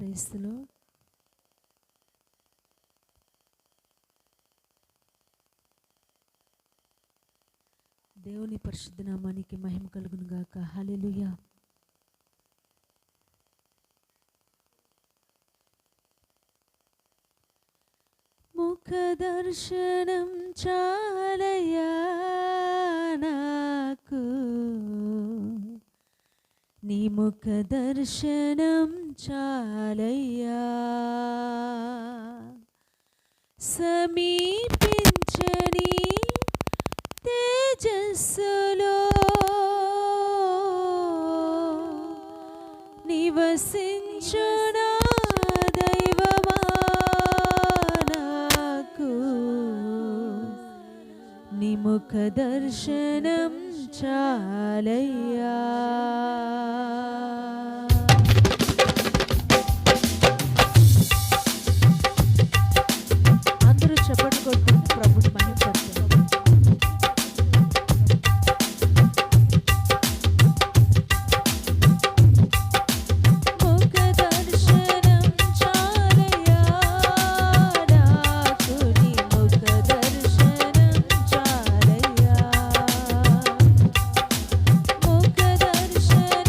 క్రైస్తులో దేవుని పరిశుద్ధ నామానికి మహిమ కలుగును గాక. హల్లెలూయా. ముఖ దర్శనం చాలయ్యా నాకు, నీ ముఖ దర్శనం చాలయ్యా. సమీపించని తేజస్సులో నివసించున దైవమా నాకు, నీ ముఖ దర్శనం చాలయ్యా. అందరూ చప్పట్లు కొడుతూ ప్రభుని మహిమపరచండి. దర్శనం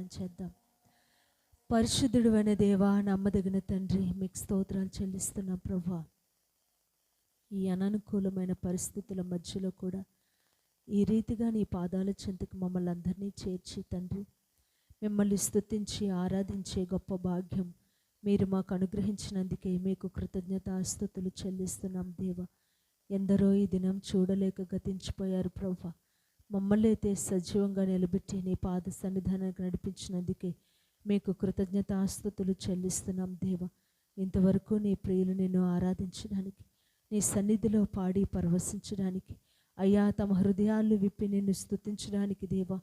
ప్రార్థన చేద్దాం. పరిశుద్ధుడు అయిన దేవా, నమ్మదగిన తండ్రి, మీకు స్తోత్రాలు చెల్లిస్తున్నాం ప్రభువా. ఈ అననుకూలమైన పరిస్థితుల మధ్యలో కూడా ఈ రీతిగా నీ పాదాల చెంతకు మమ్మల్ని అందరినీ చేర్చి తండ్రి, మిమ్మల్ని స్తుతించి ఆరాధించే గొప్ప భాగ్యం మీరు మాకు అనుగ్రహించినందుకే మీకు కృతజ్ఞతాస్తుతులు చెల్లిస్తున్నాం దేవా. ఎందరో ఈ దినం చూడలేక గతించిపోయారు ప్రభువా. మమ్మల్ని అయితే సజీవంగా నిలబెట్టి నీ పాద సన్నిధానానికి నడిపించినందుకే మీకు కృతజ్ఞతాస్తుతులు చెల్లిస్తున్నాం దేవా. ఇంతవరకు నీ ప్రియులు నిన్ను ఆరాధించడానికి, నీ సన్నిధిలో పాడి పరవశించడానికి, అయ్యా తమ హృదయాలు విప్పి నిన్ను స్తుతించడానికి దేవా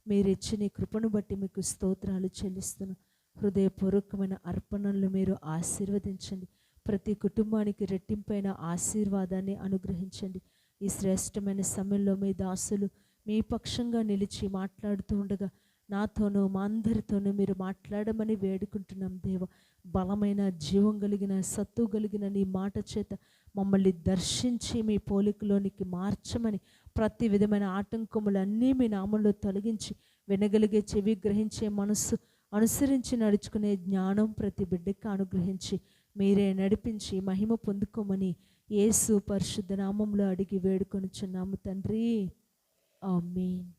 మీరిచ్చి నీ కృపను బట్టి మీకు స్తోత్రాలు చెల్లిస్తున్నాం. హృదయపూర్వకమైన అర్పణలు మీరు ఆశీర్వదించండి. ప్రతి కుటుంబానికి రెట్టింపైన ఆశీర్వాదాన్ని అనుగ్రహించండి. ఈ శ్రేష్టమైన సమయంలో మీ దాసులు మీ పక్షంగా నిలిచి మాట్లాడుతూ ఉండగా నాతోనూ మా అందరితోనూ మీరు మాట్లాడమని వేడుకుంటున్నాం దేవ. బలమైన జీవం కలిగిన సత్తు కలిగిన నీ మాట చేత మమ్మల్ని దర్శించి మీ పోలికలోనికి మార్చమని, ప్రతి విధమైన ఆటంకములన్నీ మీ నామంలో తొలగించి వినగలిగే చెవి, గ్రహించే మనస్సు, అనుసరించి నడుచుకునే జ్ఞానం ప్రతి బిడ్డకి అనుగ్రహించి మీరే నడిపించి మహిమ పొందుకోమని యేసు పరిశుద్ధ నామంలో అడిగి వేడుకొనుచున్నాము తండ్రి, ఆమేన్.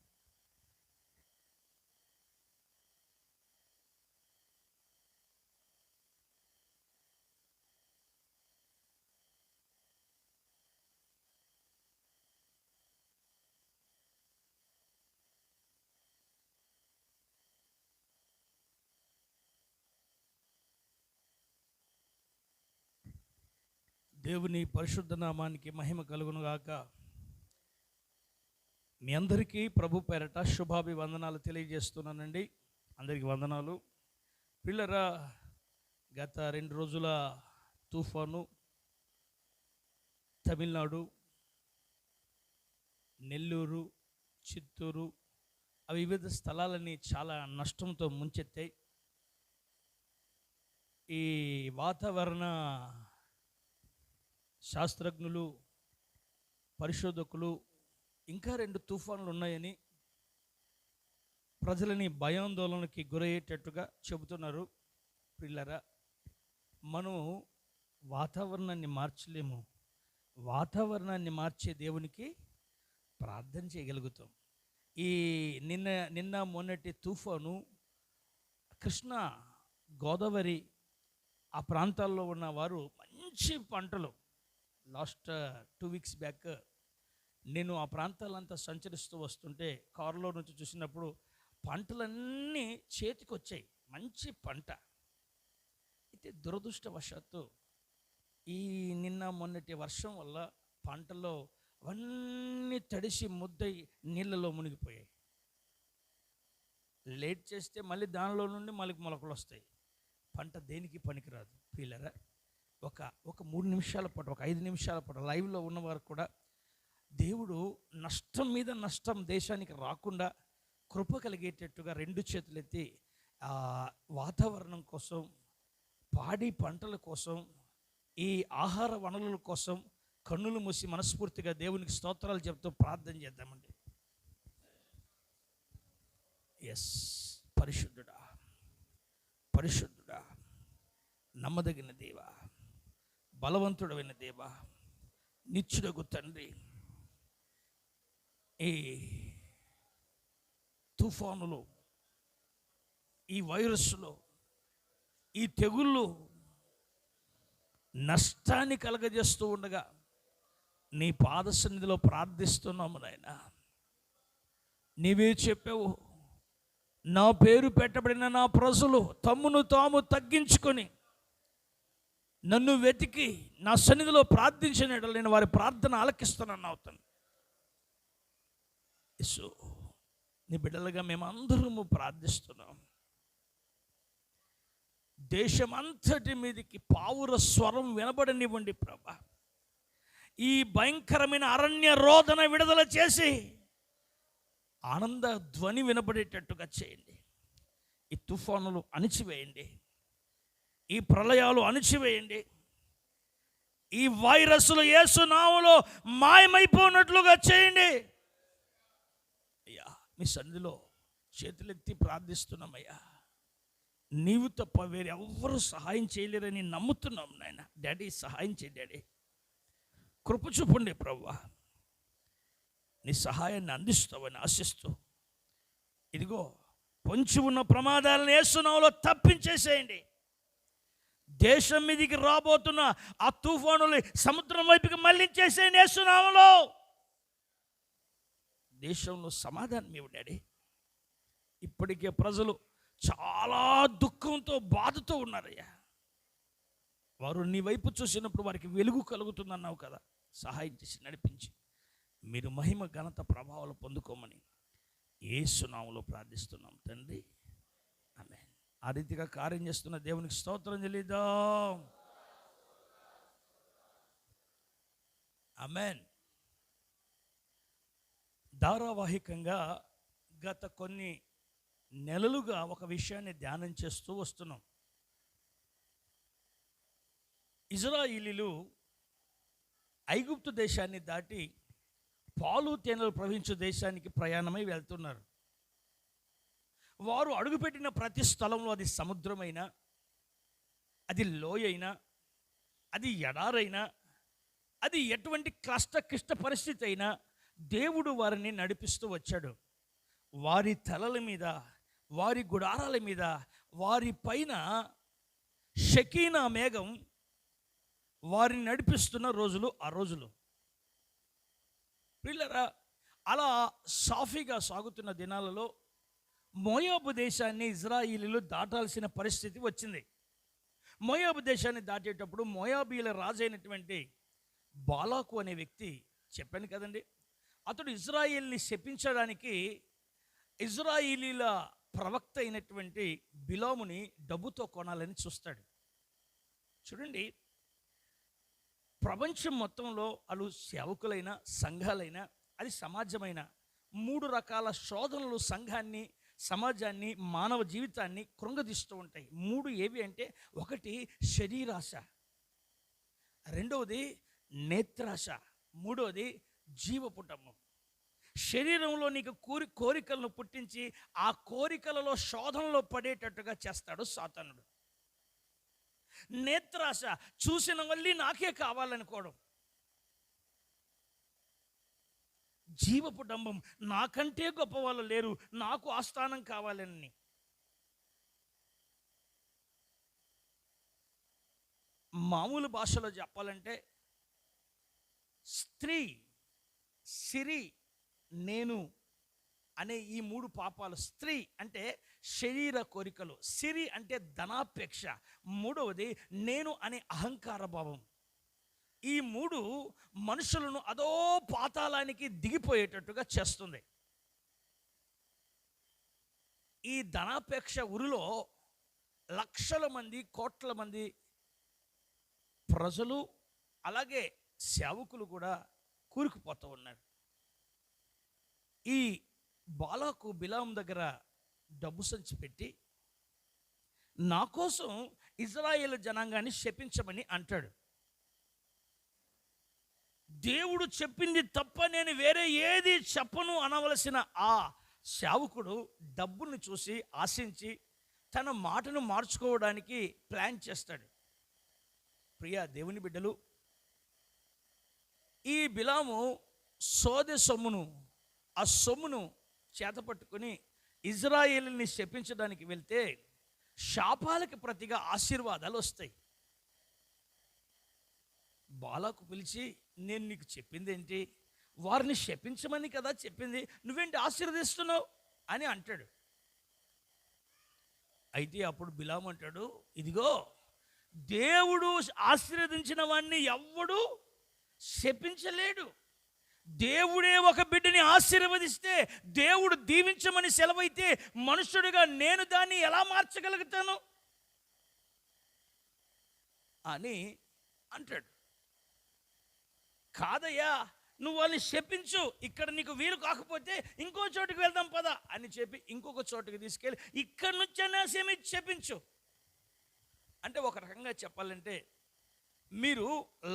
దేవుని పరిశుద్ధ నామానికి మహిమ కలుగునుగాక. మీ అందరికీ ప్రభు పేరట శుభాభివందనాలు తెలియజేస్తున్నానండి. అందరికీ వందనాలు. పిల్లరా, గత 2 రోజుల తుఫాను తమిళనాడు, నెల్లూరు, చిత్తూరు అవి వివిధ స్థలాలని చాలా నష్టంతో ముంచెత్తాయి. ఈ వాతావరణ శాస్త్రజ్ఞులు, పరిశోధకులు ఇంకా 2 తుఫాన్లు ఉన్నాయని ప్రజలని భయాందోళనకి గురయ్యేటట్టుగా చెబుతున్నారు. పిల్లరా, మనం వాతావరణాన్ని మార్చలేము. వాతావరణాన్ని మార్చే దేవునికి ప్రార్థన చేయగలుగుతాం. ఈ నిన్న మొన్నటి తుఫాను కృష్ణా, గోదావరి ఆ ప్రాంతాల్లో ఉన్నవారు మంచి పంటలు, లాస్ట్ 2 వీక్స్ బ్యాక్ నేను ఆ ప్రాంతాలంతా సంచరిస్తూ వస్తుంటే కారులో నుంచి చూసినప్పుడు పంటలన్నీ చేతికి వచ్చాయి, మంచి పంట. అయితే దురదృష్టవశాత్తు ఈ నిన్న మొన్నటి వర్షం వల్ల పంటలో అవన్నీ తడిసి ముద్దయి నీళ్ళలో మునిగిపోయాయి. లేట్ చేస్తే మళ్ళీ దానిలో నుండి మళ్ళీ మొలకలు వస్తాయి. పంట దేనికి పనికిరాదు. పిల్లరా, ఒక 3 నిమిషాల పాటు, ఒక 5 నిమిషాల పాటు లైవ్లో ఉన్నవారు కూడా దేవుడు నష్టం మీద నష్టం దేశానికి రాకుండా కృప కలిగేటట్టుగా 2 చేతులెత్తి వాతావరణం కోసం, పాడి పంటల కోసం, ఈ ఆహార వనరుల కోసం కన్నులు మూసి మనస్ఫూర్తిగా దేవునికి స్తోత్రాలు చెప్తూ ప్రార్థన చేద్దామండి. ఎస్, పరిశుద్ధుడా, పరిశుద్ధుడా, నమ్మదగిన దేవా, బలవంతుడైన దేవా, నిత్యుడగు తండ్రి, ఈ తుఫానులు, ఈ వైరస్లు, ఈ తెగుళ్ళు నష్టాన్ని కలగజేస్తూ ఉండగా నీ పాద సన్నిధిలో ప్రార్థిస్తున్నాము నాయనా. నీవే చెప్పావు, నా పేరు పెట్టబడిన నా ప్రజలు తమ్మును తాము తగ్గించుకొని నన్ను వెతికి నా సన్నిధిలో ప్రార్థించిన ఎడల నేను వారి ప్రార్థన ఆలకిస్తానన్నావు తండ్రి. యేసు, నీ బిడ్డలుగా మేమందరము ప్రార్థిస్తున్నాం. దేశమంతటి మీదకి పావుర స్వరం వినబడనివ్వండి ప్రభా. ఈ భయంకరమైన అరణ్య రోదన విడుదల చేసి ఆనంద ధ్వని వినబడేటట్టుగా చేయండి. ఈ తుఫానులు అణిచివేయండి, ఈ ప్రళయాలు అణిచివేయండి, ఈ వైరస్లు యేసు నామములో మాయమైపోయినట్లుగా చేయండి. అయ్యా, మీ సన్నిధిలో చేతులెత్తి ప్రార్థిస్తున్నామయ్యా. నీవు తప్ప వేరెవ్వరూ సహాయం చేయలేరని నమ్ముతున్నాం నాయన. డాడీ సహాయం చేయి డాడీ, కృప చూపండి ప్రభువా. నీ సహాయాన్ని అందిస్తావని ఆశిస్తూ, ఇదిగో పొంచి ఉన్న ప్రమాదాలను యేసు నామములో తప్పించేసేయండి. దేశం మీదికి రాబోతున్న ఆ తుఫానులు సముద్రం వైపుకి మళ్ళించేసేయండి యేసు నామములో. దేశంలో సమాధానం ఇవ్వు డాడీ. ఇప్పటికే ప్రజలు చాలా దుఃఖంతో బాధతో ఉన్నారయ్యా. వారు నీ వైపు చూసినప్పుడు వారికి వెలుగు కలుగుతుందన్నావు కదా. సహాయం చేసి నడిపించి మీరు మహిమ ఘనత ప్రభావాలు పొందుకోమని యేసు నామములో ప్రార్థిస్తున్నాం తండ్రి, ఆమేన్. ఆ రీతిగా కార్యం చేస్తున్న దేవునికి స్తోత్రం చెల్లిద్దాం. ఆమేన్. ధారావాహికంగా గత కొన్ని నెలలుగా ఒక విషయాన్ని ధ్యానం చేస్తూ వస్తున్నాం. ఇజ్రాయిలీలు ఐగుప్తు దేశాన్ని దాటి పాలు తేనెలు ప్రవహించే దేశానికి ప్రయాణమై వెళ్తున్నారు. వారు అడుగుపెట్టిన ప్రతి స్థలంలో, అది సముద్రమైనా, అది లోయైనా, అది ఎడారైనా, అది ఎటువంటి క్లిష్ట పరిస్థితి అయినా దేవుడు వారిని నడిపిస్తూ వచ్చాడు. వారి తలల మీద, వారి గుడారాల మీద, వారి పైన షకీనా మేఘం వారిని నడిపిస్తున్న రోజులు ఆ రోజులు. పిల్లరా, అలా సాఫీగా సాగుతున్న దినాలలో మోయాబు దేశాన్ని ఇజ్రాయిలీలు దాటాల్సిన పరిస్థితి వచ్చింది. మోయాబు దేశాన్ని దాటేటప్పుడు మోయాబీల రాజైనటువంటి బాలాకు అనే వ్యక్తి, చెప్పాను కదండి, అతడు ఇజ్రాయిల్ని శపించడానికి ఇజ్రాయిలీల ప్రవక్త అయినటువంటి బిలాముని డబ్బుతో కొనాలని చూస్తాడు. చూడండి, ప్రపంచం మొత్తంలో అలు సేవకులైన, సంఘాలైన, అది సమాజమైన 3 రకాల శోధనలు సంఘాన్ని, సమాజాన్ని, మానవ జీవితాన్ని కృంగదీస్తూ ఉంటాయి. 3 ఏవి అంటే, ఒకటి శరీరాశ, రెండవది నేత్రాశ, మూడవది జీవపుటము. శరీరంలో నీకు కోరికలను పుట్టించి ఆ కోరికలలో శోధనలో పడేటట్టుగా చేస్తాడు సాతానుడు. నేత్రాశ, చూసిన వల్లి నాకే కావాలనుకోవడం. జీవపుటంబం, నాకంటే గొప్ప వాళ్ళు లేరు, నాకు ఆ స్థానం కావాలని. మామూలు భాషలో చెప్పాలంటే స్త్రీ, సిరి, నేను అనే ఈ 3 పాపాలు. స్త్రీ అంటే శరీర కోరికలు, సిరి అంటే ధనాపేక్ష, మూడవది నేను అనే అహంకార భావం. ఈ 3 మనుషులను అదో పాతాళానికి దిగిపోయేటట్టుగా చేస్తుంది. ఈ ధనాపేక్ష ఉరిలో లక్షల మంది, కోట్ల మంది ప్రజలు, అలాగే సేవకులు కూడా కూరుకుపోతూ ఉన్నారు. ఈ బాలాకు బిలాం దగ్గర డబ్బు సంచి పెట్టి, నా కోసం ఇజ్రాయేల్ జనాంగాన్ని శపించమని అంటాడు. దేవుడు చెప్పింది తప్ప నేను వేరే ఏది చెప్పను అనవలసిన ఆ సేవకుడు డబ్బును చూసి ఆశించి తన మాటను మార్చుకోవడానికి ప్లాన్ చేస్తాడు. ప్రియా దేవుని బిడ్డలు, ఈ బిలాము సోదె సొమ్మును, ఆ సొమ్మును చేతపట్టుకుని ఇజ్రాయేలుని శపించడానికి వెళ్తే శాపాలకు ప్రతిగా ఆశీర్వాదాలు వస్తాయి. బాలాకు పిలిచి, నేను నీకు చెప్పింది ఏంటి? వారిని శపించమని కదా చెప్పింది, నువ్వేంటి ఆశీర్వదిస్తున్నావు అని అంటాడు. అయితే అప్పుడు బిలాము అంటాడు, ఇదిగో దేవుడు ఆశీర్వదించిన వాడిని ఎవ్వడు శపించలేడు. దేవుడే ఒక బిడ్డని ఆశీర్వదిస్తే, దేవుడు దీవించమని సెలవైతే, మనుషుడిగా నేను దాన్ని ఎలా మార్చగలుగుతాను అని అంటాడు. కాదయ్యా, నువ్వు వాళ్ళని శపించు, ఇక్కడ నీకు వీలు కాకపోతే ఇంకో చోటుకి వెళ్దాం పదా అని చెప్పి ఇంకొక చోటుకి తీసుకెళ్ళి ఇక్కడ నుంచైనా శపించు. అంటే ఒక రకంగా చెప్పాలంటే, మీరు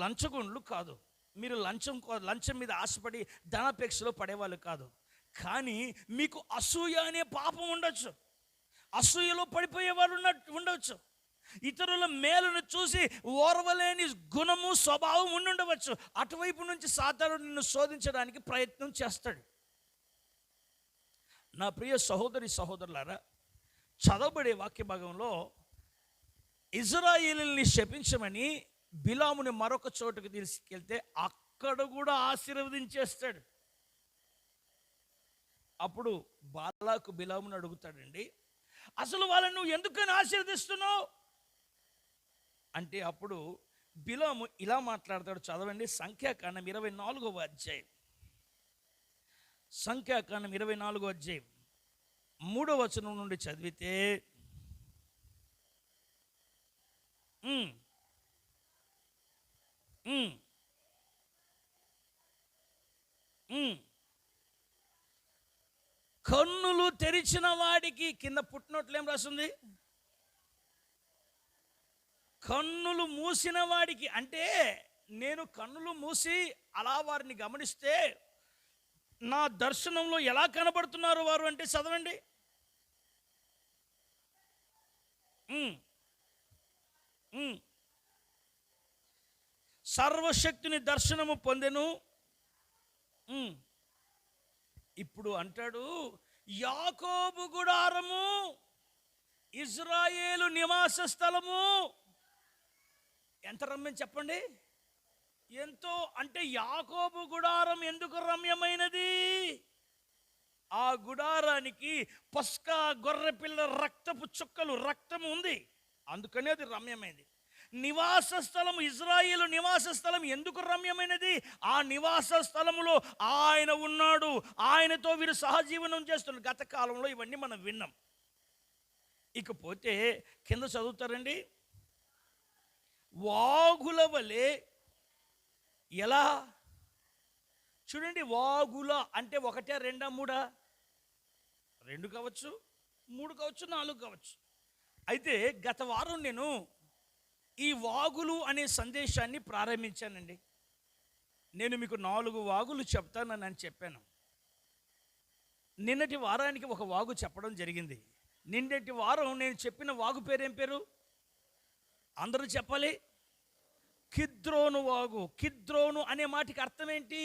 లంచగొండ్లు కాదు, మీరు లంచం మీద ఆశపడి ధనాపేక్షలో పడేవాళ్ళు కాదు. కానీ మీకు అసూయ అనే పాపం ఉండొచ్చు. అసూయలో పడిపోయేవారు ఉండవచ్చు. ఇతరుల మేలును చూసి ఓర్వలేని గుణము స్వభావం ఉండవచ్చు. అటువైపు నుంచి సాతాను నిన్ను శోధించడానికి ప్రయత్నం చేస్తాడు. నా ప్రియ సహోదరి సహోదరులారా, చదవబడే వాక్య భాగంలో ఇజ్రాయేలుని శపించమని బిలాముని మరొక చోటుకు తీసుకెళ్తే అక్కడ కూడా ఆశీర్వదించేస్తాడు. అప్పుడు బాలాకు బిలాముని అడుగుతాడండి, అసలు వాళ్ళని నువ్వు ఎందుకని ఆశీర్వదిస్తున్నావు అంటే, అప్పుడు బిలాము ఇలా మాట్లాడతాడు. చదవండి, సంఖ్యాకాండం 24వ అధ్యాయం. సంఖ్యాకాండం 24వ అధ్యాయం 3వ వచనం నుండి చదివితే, కన్నులు తెరిచిన వాడికి, కింద పుట్టినట్లు ఏం రాస్తుంది, కన్నులు మూసిన వాడికి. అంటే నేను కన్నులు మూసి అలా వారిని గమనిస్తే నా దర్శనంలో ఎలా కనబడుతున్నారు వారు అంటే, చదవండి, సర్వశక్తిని దర్శనము పొందెను. ఇప్పుడు అంటాడు, యాకోబు గుడారము, ఇజ్రాయేలు నివాస స్థలము. ఎంత రమ్యం చెప్పండి, ఎంతో. అంటే యాకోబు గుడారం ఎందుకు రమ్యమైనది? ఆ గుడారానికి పస్కా గొర్రెపిల్ల రక్తపు చుక్కలు, రక్తం ఉంది, అందుకనే అది రమ్యమైనది. నివాస స్థలము, ఇజ్రాయేలు నివాస స్థలం ఎందుకు రమ్యమైనది? ఆ నివాస స్థలములో ఆయన ఉన్నాడు, ఆయనతో వీరు సహజీవనం చేస్తున్నారు. గత కాలంలో ఇవన్నీ మనం విన్నాం. ఇకపోతే కింద చదువుతారండి, వాగుల వలె. ఎలా చూడండి, వాగుల అంటే 1, 2, 3, 2 కావచ్చు, 3 కావచ్చు, 4 కావచ్చు. అయితే గత వారం నేను ఈ వాగులు అనే సందేశాన్ని ప్రారంభించానండి. నేను మీకు 4 వాగులు చెప్తానని అని చెప్పాను. నిన్నటి వారానికి ఒక వాగు చెప్పడం జరిగింది. నిన్నటి వారం నేను చెప్పిన వాగు పేరేం పేరు? అందరూ చెప్పాలి. కిద్రోను వాగు. కిద్రోను అనే మాటకి అర్థం ఏంటి?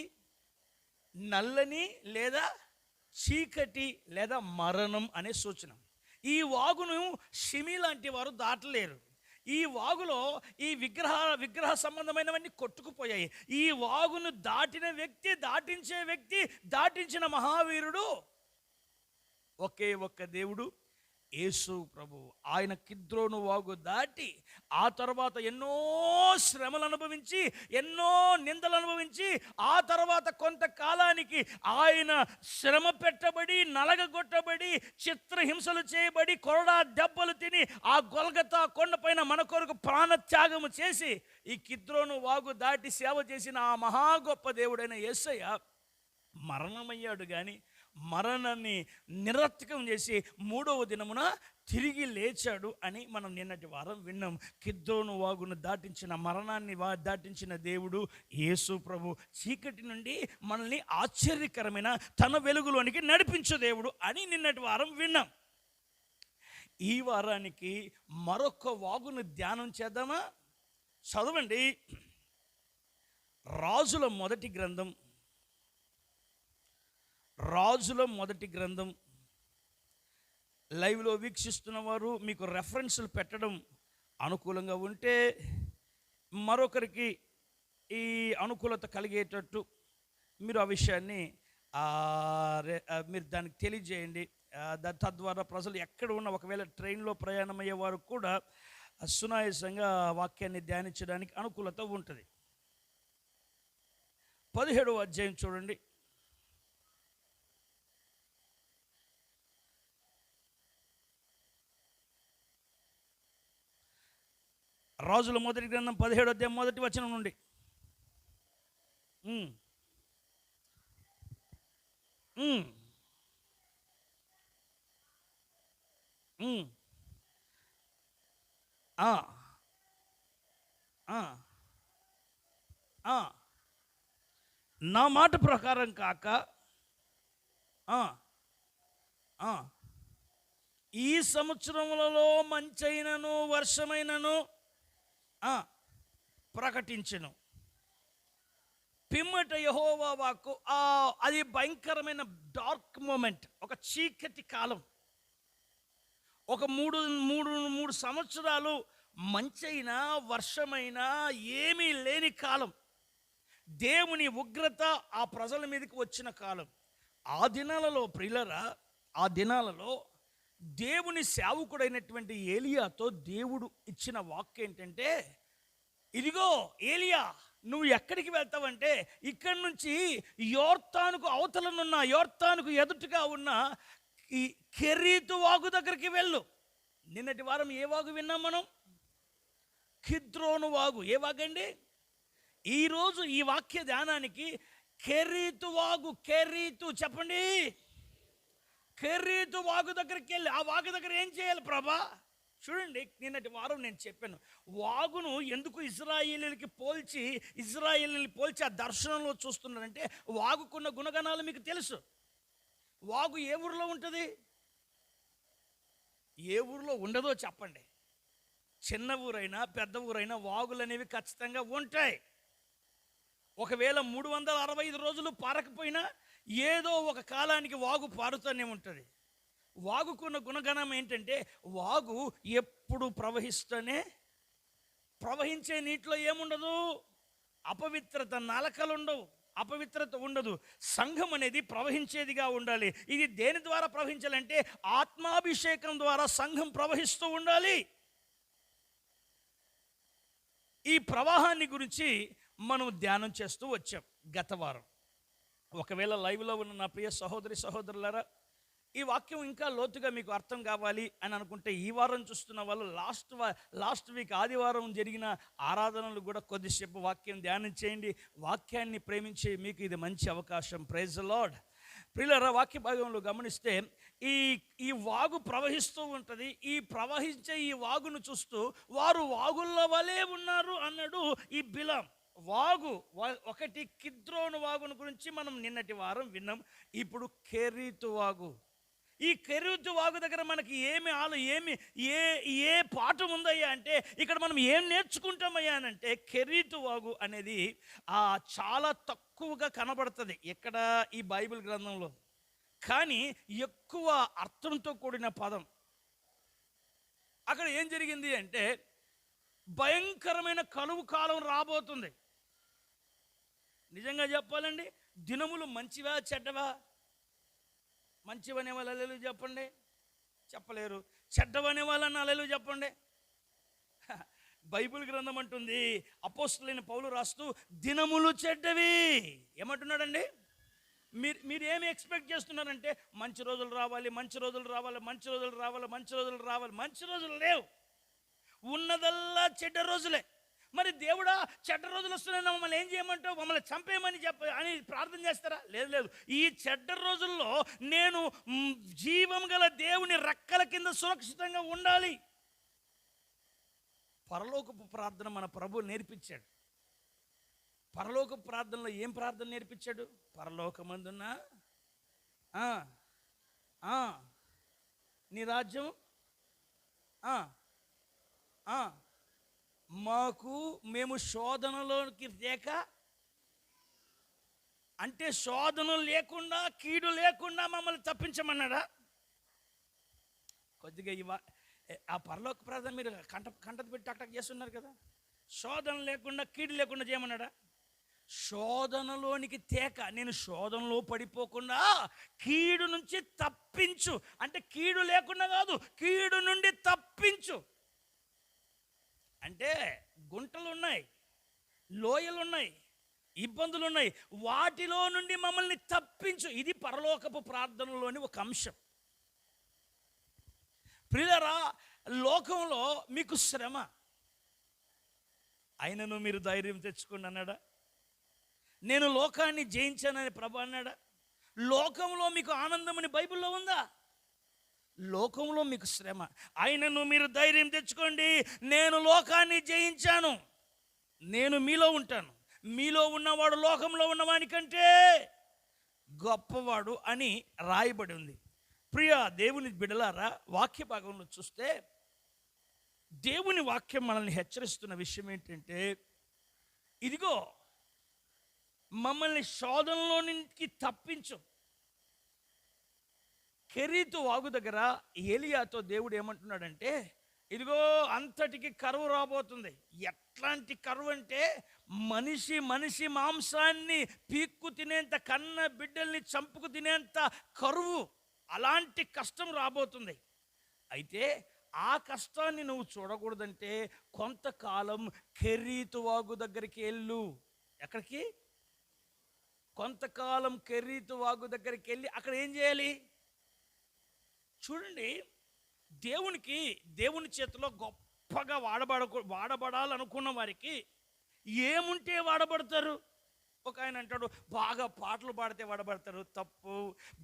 నల్లని లేదా చీకటి లేదా మరణం అనే సూచన. ఈ వాగును షిమి లాంటి వారు దాటలేరు. ఈ వాగులో ఈ విగ్రహ సంబంధమైనవన్నీ కొట్టుకుపోయాయి. ఈ వాగును దాటిన వ్యక్తి, దాటించే వ్యక్తి, దాటించిన మహావీరుడు ఒకే ఒక్క దేవుడు, యేసు ప్రభు. ఆయన కిద్రోను వాగు దాటి ఆ తర్వాత ఎన్నో శ్రమలు అనుభవించి, ఎన్నో నిందలు అనుభవించి, ఆ తర్వాత కొంతకాలానికి ఆయన శ్రమ పెట్టబడి, నలగగొట్టబడి, చిత్రహింసలు చేయబడి, కొరడా దెబ్బలు తిని, ఆ గొల్గతా కొండపైన మన కొరకు ప్రాణత్యాగము చేసి, ఈ కిద్రోను వాగు దాటి సేవ చేసిన ఆ మహా గొప్ప దేవుడైన యేసయ్య మరణమయ్యాడు. కానీ మరణాన్ని నిరర్థకం చేసి 3వ దినమున తిరిగి లేచాడు అని మనం నిన్నటి వారం విన్నాం. కిద్రోను వాగును దాటించిన, మరణాన్ని దాటించిన దేవుడు యేసు ప్రభు. చీకటి నుండి మనల్ని ఆశ్చర్యకరమైన తన వెలుగులోనికి నడిపించే దేవుడు అని నిన్నటి వారం విన్నాం. ఈ వారానికి మరొక వాగును ధ్యానం చేద్దామా? చదవండి, రాజుల మొదటి గ్రంథం. రాజుల మొదటి గ్రంథం. లైవ్లో వీక్షిస్తున్న వారు మీకు రెఫరెన్స్లు పెట్టడం అనుకూలంగా ఉంటే, మరొకరికి ఈ అనుకూలత కలిగేటట్టు మీరు ఆ విషయాన్ని మీరు దానికి తెలియజేయండి. తద్వారా ప్రజలు ఎక్కడ ఉన్న, ఒకవేళ ట్రైన్లో ప్రయాణం అయ్యే వారు కూడా సునాయాసంగా వాక్యాన్ని ధ్యానించడానికి అనుకూలత ఉంటుంది. 17వ అధ్యాయం చూడండి. రాజుల మొదటి గ్రంథం 17వ అధ్యాయం 1వ వచనం నుండి. నా మాట ప్రకారం కాక ఆ, ఆ. ఈ సంవత్సరములలో మంచైనను వర్షమైనను ప్రకటించెను. పిమ్మట యెహోవా వాక్కు, అది భయంకరమైన డార్క్ మూమెంట్, ఒక చీకటి కాలం. ఒక మూడు మూడు మూడు సంవత్సరాలు మంచైనా వర్షమైనా ఏమీ లేని కాలం. దేవుని ఉగ్రత ఆ ప్రజల మీదకి వచ్చిన కాలం. ఆ దినాలలో ప్రియులరా, ఆ దినాలలో దేవుని సేవకుడైనటువంటి ఏలియాతో దేవుడు ఇచ్చిన వాక్ ఏంటంటే, ఇదిగో ఏలియా, నువ్వు ఎక్కడికి వెళ్తావంటే ఇక్కడి నుంచి యోర్తానుకు అవతలనున్న, యోర్తానుకు ఎదుటిగా ఉన్న ఈ కెరీతు వాగు దగ్గరికి వెళ్ళు. నిన్నటి వారం ఏ వాగు విన్నాం మనం? కిద్రోను వాగు. ఏ వాగండి? ఈరోజు ఈ వాక్య ధ్యానానికి కెరీతు వాగు, కెరీతు చెప్పండి, కెరీతు వాగు దగ్గరికి వెళ్ళి ఆ వాగు దగ్గర ఏం చేయాలి ప్రభా? చూడండి, నిన్నటి వారం నేను చెప్పాను, వాగును ఎందుకు ఇజ్రాయేలీలకి పోల్చి ఆ దర్శనంలో చూస్తున్నారంటే, వాగుకున్న గుణగణాలు మీకు తెలుసు. వాగు ఏ ఊరిలో ఉంటుంది? ఏ ఊరిలో ఉండదో చెప్పండి. చిన్న ఊరైనా పెద్ద ఊరైనా వాగులు అనేవి ఖచ్చితంగా ఉంటాయి. ఒకవేళ 365 రోజులు పారకపోయినా ఏదో ఒక కాలానికి వాగు పారుతూనే ఉంటుంది. వాగుకున్న గుణగణం ఏంటంటే, వాగు ఎప్పుడు ప్రవహించే నీటిలో ఏముండదు? అపవిత్రత, నలకలు ఉండవు, అపవిత్రత ఉండదు. సంఘం అనేది ప్రవహించేదిగా ఉండాలి. ఇది దేని ద్వారా ప్రవహించాలంటే ఆత్మాభిషేకం ద్వారా సంఘం ప్రవహిస్తూ ఉండాలి. ఈ ప్రవాహాన్ని గురించి మనం ధ్యానం చేస్తూ వచ్చాం గత వారం. ఒకవేళ లైవ్లో ఉన్న నా ప్రియ సహోదరి సహోదరులారా, ఈ వాక్యం ఇంకా లోతుగా మీకు అర్థం కావాలి అని అనుకుంటే, ఈ వారం చూస్తున్న వాళ్ళు లాస్ట్ వీక్ ఆదివారం జరిగిన ఆరాధనలు కూడా కొద్దిసేపు వాక్యం ధ్యానం చేయండి. వాక్యాన్ని ప్రేమించే మీకు ఇది మంచి అవకాశం. Praise the Lord. ప్రియులారా, వాక్య భాగంలో గమనిస్తే ఈ వాగు ప్రవహిస్తూ ఉంటుంది. ఈ ప్రవహించే ఈ వాగును చూస్తూ వారు వాగుల్లో వలే ఉన్నారు అన్నాడు ఈ బిలాం. వాగు ఒకటి కిద్రోను వాగును గురించి మనం నిన్నటి వారం విన్నాం. ఇప్పుడు కెరీతు వాగు. ఈ కెరీతు వాగు దగ్గర మనకి ఏ పాఠం ఉందయ్యా అంటే, ఇక్కడ మనం ఏం నేర్చుకుంటామయ్యా అంటే, కెరీతు వాగు అనేది చాలా తక్కువగా కనబడుతుంది ఇక్కడ ఈ బైబిల్ గ్రంథంలో, కానీ ఎక్కువ అర్థంతో కూడిన పదం. అక్కడ ఏం జరిగింది అంటే, భయంకరమైన కలువు కాలం రాబోతుంది. నిజంగా చెప్పాలండి, దినములు మంచివా చెడ్డవా? మంచివనే వాళ్ళు అల్లెలు చెప్పండి, చెప్పలేరు. చెడ్డవనే వాళ్ళని అల్లెలు చెప్పండి. బైబిల్ గ్రంథం అంటుంది, అపోస్తలుడైన పౌలు రాస్తూ దినములు చెడ్డవి. ఏమంటున్నాడండి? మీరు ఏమి ఎక్స్పెక్ట్ చేస్తున్నారంటే, మంచి రోజులు రావాలి, మంచి రోజులు రావాలి, మంచి రోజులు రావాలి, మంచి రోజులు రావాలి. మంచి రోజులు లేవు, ఉన్నదల్లా చెడ్డ రోజులే. మరి దేవుడా, చెడ్డ రోజులు వస్తున్నాయి, మమ్మల్ని ఏం చేయమంటావు? మమ్మల్ని చంపేయమని అని ప్రార్థన చేస్తారా? లేదు. ఈ చెడ్డ రోజుల్లో నేను జీవం గల దేవుని రెక్కల కింద సురక్షితంగా ఉండాలి. పరలోకపు ప్రార్థన మన ప్రభువు నేర్పించాడు. పరలోకపు ప్రార్థనలో ఏం ప్రార్థన నేర్పించాడు? పరలోకమందున్న నీ రాజ్యం మేము శోధనలోకి తేక, అంటే శోధన లేకుండా, కీడు లేకుండా మమ్మల్ని తప్పించమన్నాడా? కొద్దిగా ఆ పరలోక ప్రార్థన మీరు కంటత పెట్టి టక్ చేస్తున్నారు కదా. శోధన లేకుండా, కీడు లేకుండా చేయమన్నాడా? శోధనలోనికి తేక, నేను శోధనలో పడిపోకుండా కీడు నుంచి తప్పించు. అంటే కీడు లేకుండా కాదు, కీడు నుండి తప్పించు. అంటే గుంటలు ఉన్నాయి, లోయలు ఉన్నాయి, ఇబ్బందులు ఉన్నాయి, వాటిలో నుండి మమ్మల్ని తప్పించు. ఇది పరలోకపు ప్రార్థనలోని ఒక అంశం. ప్రియులారా, లోకంలో మీకు శ్రమ, అయినను మీరు ధైర్యం తెచ్చుకోండి అన్నాడా? నేను లోకాన్ని జయించానని ప్రభు అన్నాడా? లోకంలో మీకు ఆనందం అని బైబిల్లో ఉందా? లోకంలో మీకు శ్రమ, అయినను మీరు ధైర్యం తెచ్చుకోండి, నేను లోకాన్ని జయించాను, నేను మీలో ఉంటాను. మీలో ఉన్నవాడు లోకంలో ఉన్నవాని కంటే గొప్పవాడు అని రాయబడి ఉంది. ప్రియ దేవుని బిడలారా, వాక్య భాగంలో చూస్తే దేవుని వాక్యం మనల్ని హెచ్చరిస్తున్న విషయం ఏంటంటే, ఇదిగో మమ్మల్ని శోధనలో నుంచి తప్పించు. కెరీతు వాగు దగ్గర ఏలియాతో దేవుడు ఏమంటున్నాడంటే, ఇదిగో అంతటికి కరువు రాబోతుంది. ఎట్లాంటి కరువు అంటే, మనిషి మాంసాన్ని పీక్కు తినేంత, కన్న బిడ్డల్ని చంపుకు తినేంత కరువు, అలాంటి కష్టం రాబోతుంది. అయితే ఆ కష్టాన్ని నువ్వు చూడకూడదంటే కొంతకాలం కెరీతు వాగు దగ్గరికి వెళ్ళు. ఎక్కడికి? కొంతకాలం కెరీతు వాగు దగ్గరికి వెళ్ళి అక్కడ ఏం చేయాలి చూడండి. దేవుని చేతిలో గొప్పగా వాడబడాలనుకున్న వారికి ఏముంటే వాడబడతారు? ఒక ఆయన అంటాడు, బాగా పాటలు పాడితే వాడబడతారు, తప్పు.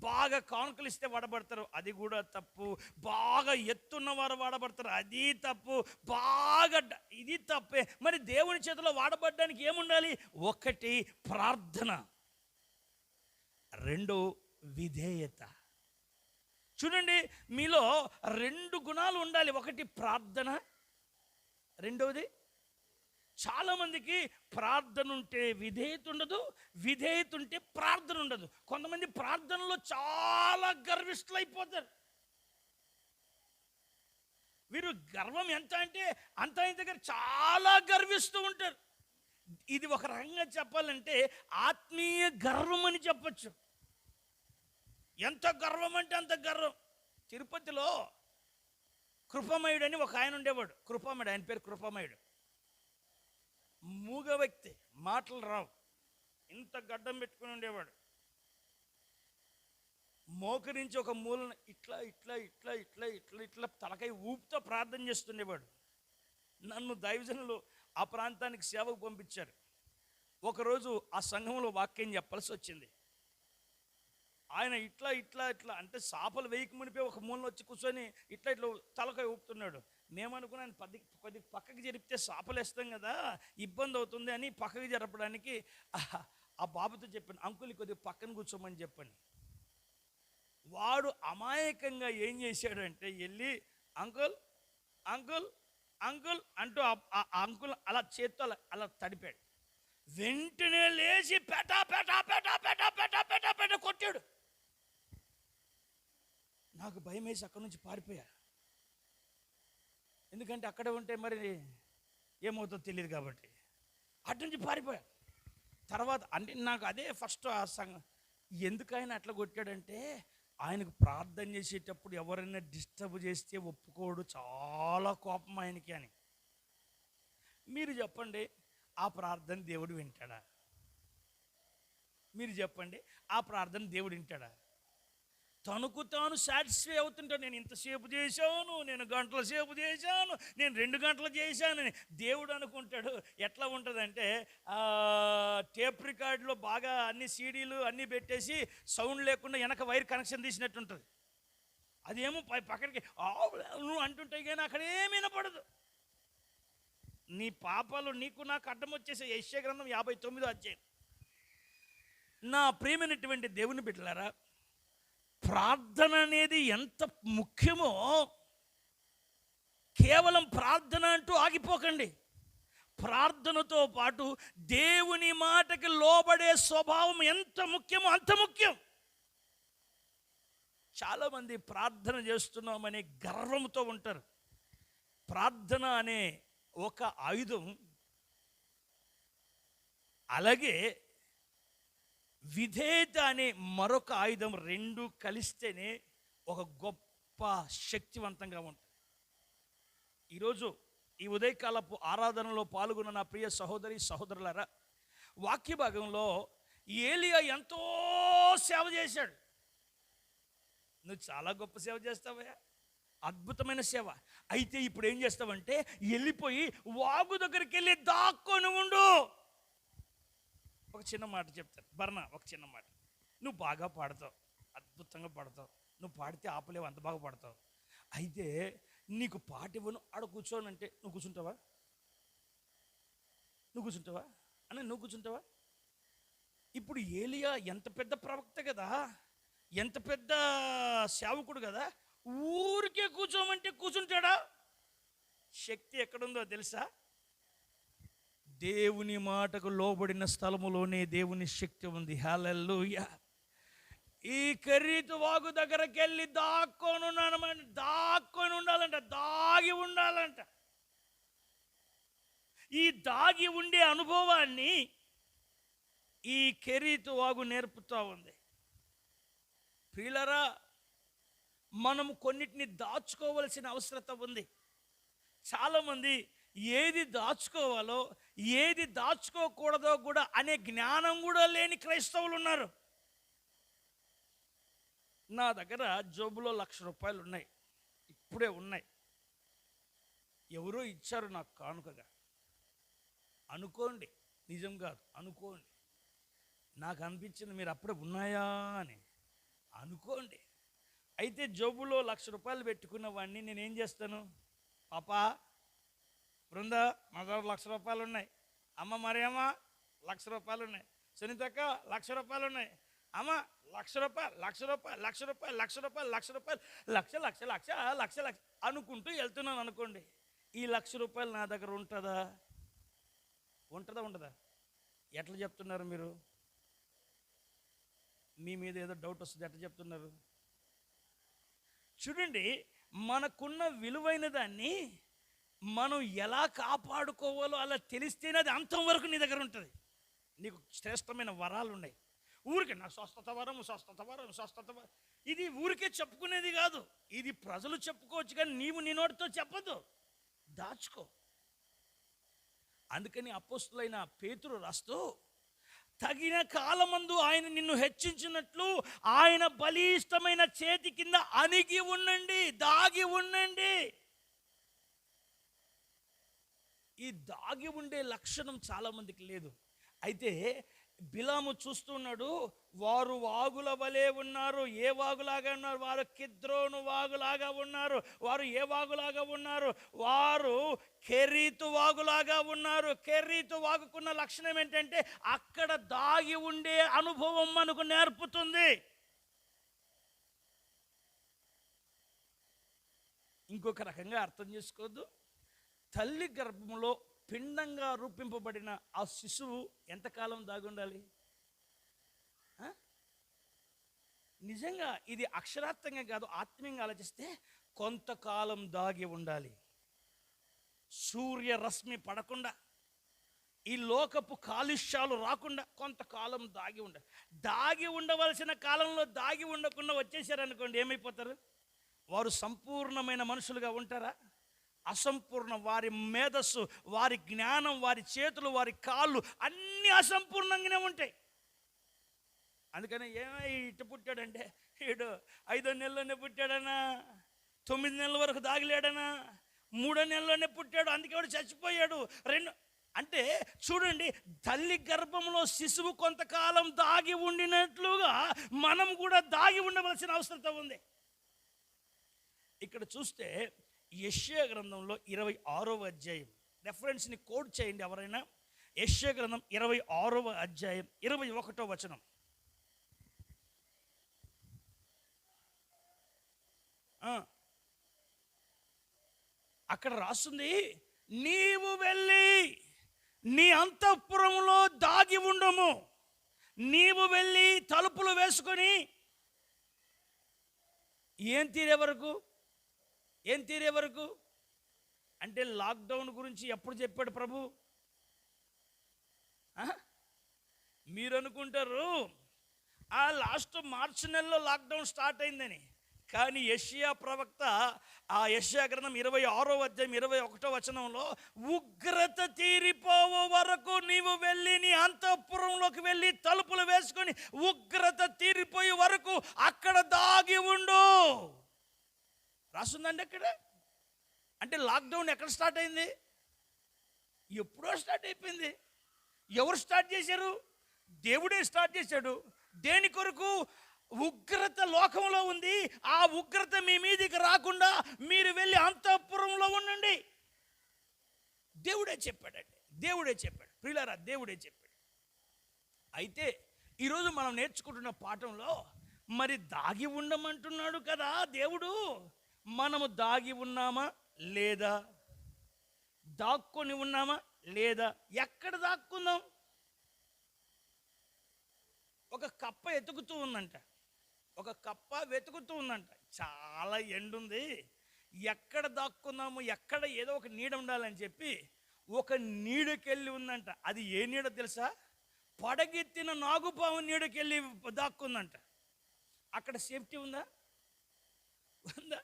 బాగా కానుకలు ఇస్తే వాడబడతారు, అది కూడా తప్పు. బాగా ఎత్తున్న వారు వాడబడతారు, అది తప్పు. బాగా ఇది తప్పే. మరి దేవుని చేతిలో వాడబడడానికి ఏముండాలి? ఒకటి ప్రార్థన, రెండు విధేయత. చూడండి, మీలో రెండు గుణాలు ఉండాలి. ఒకటి ప్రార్థన, రెండవది చాలామందికి ప్రార్థన ఉంటే విధేయత ఉండదు, విధేయత ఉంటే ప్రార్థన ఉండదు. కొంతమంది ప్రార్థనలో చాలా గర్విష్ఠులు అయిపోతారు. వీరు గర్వం ఎంత అంటే అంత ఆయన దగ్గర చాలా గర్విస్తూ ఉంటారు. ఇది ఒక రకంగా చెప్పాలంటే ఆత్మీయ గర్వం అని చెప్పచ్చు. ఎంత గర్వం అంటే అంత గర్వం. తిరుపతిలో కృపమయుడు అని ఒక ఆయన ఉండేవాడు. కృపమయుడు, ఆయన పేరు కృపమయుడు. మూగ వ్యక్తి, మాటలు రావు, ఇంత గడ్డం పెట్టుకుని ఉండేవాడు. మోకరించి ఒక మూలన ఇట్లా ఇట్లా ఇట్లా ఇట్లా ఇట్లా ఇట్లా తలకాయ ఊపుతో ప్రార్థన చేస్తుండేవాడు. నన్ను దైవజనులు ఆ ప్రాంతానికి సేవకు పంపించారు. ఒకరోజు ఆ సంఘంలో వాక్యం చెప్పాల్సి వచ్చింది. ఆయన ఇట్లా ఇట్లా ఇట్లా అంటే సాపలు వేయక మునిపే ఒక మూలన వచ్చి కూర్చొని ఇట్లా ఇట్లా తలకాయ ఊపుతున్నాడు. మేమనుకున్నాను కొద్ది పక్కకి జరిపితే సాపలు వేస్తాం కదా, ఇబ్బంది అవుతుంది అని పక్కకి జరపడానికి ఆ బాబుతో చెప్పాను, అంకుల్ కొద్దిగా పక్కన కూర్చోమని చెప్పని. వాడు అమాయకంగా ఏం చేశాడంటే వెళ్ళి అంకుల్ అంకుల్ అంకుల్ అంటూ ఆ అంకుల్ అలా చేత్తో అలా తడిపాడు. వెంటనే లేచి పెటా పెటా పెటా పెటా పెటా పెటా పెటా కొట్టాడు. నాకు భయం వేసి అక్కడి నుంచి పారిపోయా. ఎందుకంటే అక్కడ ఉంటే మరి ఏమవుతుందో తెలియదు కాబట్టి అటు నుంచి పారిపోయా. తర్వాత అంటే నాకు అదే ఫస్ట్ ఆ సంఘం ఎందుకు ఆయన అట్లా కొట్టాడంటే, ఆయనకు ప్రార్థన చేసేటప్పుడు ఎవరైనా డిస్టర్బ్ చేస్తే ఒప్పుకోడు, చాలా కోపం ఆయనకి అని. మీరు చెప్పండి, ఆ ప్రార్థన దేవుడు వింటాడా? మీరు చెప్పండి, ఆ ప్రార్థన దేవుడు వింటాడా? తనకు తాను సాటిస్ఫై అవుతుంటాడు. నేను ఇంతసేపు చేశాను, నేను గంటల సేపు చేశాను, నేను 2 గంటలు చేశానని దేవుడు అనుకుంటాడు. ఎట్లా ఉంటుందంటే టేప్ రికార్డులో బాగా అన్ని సీడీలు అన్నీ పెట్టేసి సౌండ్ లేకుండా వెనక వైర్ కనెక్షన్ తీసినట్టు ఉంటుంది. అదేమో పక్కడికి నువ్వు అంటుంటాయి కానీ అక్కడ ఏమీ వినపడదు. నీ పాపాలు నీకు నాకు అడ్డం వచ్చేసే. యెషయా గ్రంథం 59వ అధ్యాయం. నా ప్రియమైనటువంటి దేవుని బిడ్డలారా, ప్రార్థన అనేది ఎంత ముఖ్యమో కేవలం ప్రార్థన అంటూ ఆగిపోకండి. ప్రార్థనతో పాటు దేవుని మాటకి లోబడే స్వభావం ఎంత ముఖ్యమో అంత ముఖ్యం. చాలామంది ప్రార్థన చేస్తున్నామనే గర్వంతో ఉంటారు. ప్రార్థన అనే ఒక ఆయుధం, అలాగే విధేయత అనే మరొక ఆయుధం, రెండు కలిస్తేనే ఒక గొప్ప శక్తివంతంగా ఉంటుంది. ఈరోజు ఈ ఉదయకాలపు ఆరాధనలో పాల్గొన్న నా ప్రియ సహోదరి సహోదరులారా, వాక్య భాగంలో ఏలియా ఎంతో సేవ చేశాడు. నువ్వు చాలా గొప్ప సేవ చేస్తావయ్యా, అద్భుతమైన సేవ. అయితే ఇప్పుడు ఏం చేస్తావంటే వెళ్ళిపోయి వాగు దగ్గరికి వెళ్ళి దాక్కొని ఉండు. ఒక చిన్న మాట చెప్తాను బర్ణ, ఒక చిన్న మాట. నువ్వు బాగా పాడతావు, అద్భుతంగా పాడతావు, నువ్వు పాడితే ఆపలేవు, అంత బాగా పాడతావు. అయితే నీకు పాట ఇవ్వను, ఆడ కూర్చోనంటే నువ్వు కూర్చుంటావా? నువ్వు కూర్చుంటావా అన్న? నువ్వు కూర్చుంటావా? ఇప్పుడు ఏలియా ఎంత పెద్ద ప్రవక్త కదా, ఎంత పెద్ద సేవకుడు కదా, ఊరికే కూర్చోమంటే కూర్చుంటాడా? శక్తి ఎక్కడుందో తెలుసా? దేవుని మాటకు లోబడిన స్థలములోనే దేవుని శక్తి ఉంది. హల్లెలూయా. ఈ కెరీతు వాగు దగ్గరికి వెళ్ళి దాక్కొని ఉండాలంట, దాగి ఉండాలంట. ఈ దాగి ఉండే అనుభవాన్ని ఈ కెరీతు వాగు నేర్పుతూ ఉంది. ప్రియులారా, మనము కొన్నిటిని దాచుకోవలసిన అవసరత ఉంది. చాలామంది ఏది దాచుకోవాలో ఏది దాచుకోకూడదో కూడా అనే జ్ఞానం కూడా లేని క్రైస్తవులు ఉన్నారు. నా దగ్గర జోబులో ₹1,00,000 ఉన్నాయి, ఇప్పుడే ఉన్నాయి. ఎవరో ఇచ్చారు నాకు కానుకగా అనుకోండి, నిజం కాదు అనుకోండి. నాకు అనిపించింది మీరు అప్పుడే ఉన్నాయా అని అనుకోండి. అయితే జోబులో ₹1,00,000 పెట్టుకున్న వాడిని నేనేం చేస్తాను? పాపా బృందా, మా దగ్గర ₹1,00,000 ఉన్నాయి. అమ్మ మరియమ్మ ₹1,00,000 ఉన్నాయి. సునీతక్క ₹1,00,000 ఉన్నాయి. అమ్మ ₹1,00,000 ₹1,00,000 ₹1,00,000 ₹1,00,000 లక్ష అనుకుంటూ వెళ్తున్నాను అనుకోండి. ఈ ₹1,00,000 నా దగ్గర ఉంటుందా? ఉండదా? ఎట్లా చెప్తున్నారు మీరు? మీ మీద ఏదో డౌట్ వస్తుంది, ఎట్లా చెప్తున్నారు? చూడండి, మనకున్న విలువైన దాన్ని మనం ఎలా కాపాడుకోవాలో అలా తెలిస్తేనే అది అంతం వరకు నీ దగ్గర ఉంటుంది. నీకు శ్రేష్టమైన వరాలు ఉన్నాయి. ఊరికే నాకు స్వస్థత వరం. ఇది ఊరికే చెప్పుకునేది కాదు. ఇది ప్రజలు చెప్పుకోవచ్చు, కానీ నీవు నీ నోటితో చెప్పదు, దాచుకో. అందుకని అపోస్తులైన పేతురు రాస్తూ, తగిన కాలమందు ఆయన నిన్ను హెచ్చించినట్లు ఆయన బలిష్టమైన చేతి కింద అణిగి ఉండండి, దాగి ఉండండి. ఈ దాగి ఉండే లక్షణం చాలా మందికి లేదు. అయితే బిలాము చూస్తున్నాడు, వారు వాగుల వలె ఉన్నారు. ఏ వాగులాగా ఉన్నారు? వారు కిద్రోను వాగులాగా ఉన్నారు. వారు ఏ వాగులాగా ఉన్నారు? వారు కెరీతు వాగులాగా ఉన్నారు. కెరీతు వాగుకున్న లక్షణం ఏంటంటే అక్కడ దాగి ఉండే అనుభవం మనకు నేర్పుతుంది. ఇంకొక రకంగా అర్థం చేసుకోవద్దు. తల్లి గర్భంలో పిండంగా రూపింపబడిన ఆ శిశువు ఎంతకాలం దాగి ఉండాలి? నిజంగా ఇది అక్షరార్థంగా కాదు, ఆత్మీయంగా ఆలోచిస్తే కొంతకాలం దాగి ఉండాలి. సూర్యరశ్మి పడకుండా, ఈ లోకపు కాలుష్యాలు రాకుండా కొంతకాలం దాగి ఉండాలి. దాగి ఉండవలసిన కాలంలో దాగి ఉండకుండా వచ్చేసారనుకోండి, ఏమైపోతారు? వారు సంపూర్ణమైన మనుషులుగా ఉంటారా? అసంపూర్ణ. వారి మేధస్సు, వారి జ్ఞానం, వారి చేతులు, వారి కాళ్ళు అన్నీ అసంపూర్ణంగానే ఉంటాయి. అందుకని ఏమై ఇటు పుట్టాడంటే, వీడు 5వ నెలలోనే పుట్టాడనా, 9 నెలల వరకు దాగలేడనా, 3వ నెలలోనే పుట్టాడు అందుకే వాడు చచ్చిపోయాడు. అంటే చూడండి, తల్లి గర్భంలో శిశువు కొంతకాలం దాగి ఉండినట్లుగా మనం కూడా దాగి ఉండవలసిన అవసరం ఉంది. ఇక్కడ చూస్తే యెషయా గ్రంథంలో 26వ అధ్యాయం రెఫరెన్స్ని కోడ్ చేయండి ఎవరైనా. యెషయా గ్రంథం 26వ అధ్యాయం 21వ వచనం. అక్కడ రాస్తుంది, నీవు వెళ్ళి నీ అంతఃపురంలో దాగి ఉండము. నీవు వెళ్ళి తలుపులు వేసుకొని ఏం తీరే వరకు అంటే లాక్డౌన్ గురించి ఎప్పుడు చెప్పాడు ప్రభు? మీరు అనుకుంటారు ఆ లాస్ట్ మార్చి నెలలో లాక్డౌన్ స్టార్ట్ అయిందని. కానీ యెషయా ప్రవక్త ఆ యెషయా గ్రంథం 26వ అధ్యాయం 21వ వచనంలో, ఉగ్రత తీరిపోవు వరకు నీవు వెళ్ళి నీ అంతఃపురంలోకి వెళ్ళి తలుపులు వేసుకొని ఉగ్రత తీరిపోయే వరకు అక్కడ దాగి ఉండు రాస్తుందండి అక్కడ. అంటే లాక్డౌన్ ఎక్కడ స్టార్ట్ అయింది? ఎప్పుడో స్టార్ట్ అయిపోయింది. ఎవరు స్టార్ట్ చేశారు? దేవుడే స్టార్ట్ చేశాడు. దేని కొరకు? ఉగ్రత లోకంలో ఉంది, ఆ ఉగ్రత మీ మీదికి రాకుండా మీరు వెళ్ళి అంతఃపురంలో ఉండండి. దేవుడే చెప్పాడండి, దేవుడే చెప్పాడు. ప్రియులారా, దేవుడే చెప్పాడు. అయితే ఈరోజు మనం నేర్చుకుంటున్న పాఠంలో మరి దాగి ఉండమంటున్నాడు కదా దేవుడు. మనము దాగి ఉన్నామా లేదా? దాక్కొని ఉన్నామా లేదా? ఎక్కడ దాక్కుందాం? ఒక కప్ప వెతుకుతూ ఉందంట. ఒక కప్ప వెతుకుతూ ఉందంట. చాలా ఎండుంది, ఎక్కడ దాక్కుందాము, ఎక్కడ ఏదో ఒక నీడ ఉండాలని చెప్పి ఒక నీడకెళ్ళి ఉందంట. అది ఏ నీడ తెలుసా? పడగెత్తిన నాగుపాము నీడకెళ్ళి దాక్కుందంట. అక్కడ సేఫ్టీ ఉందా? ఉందా?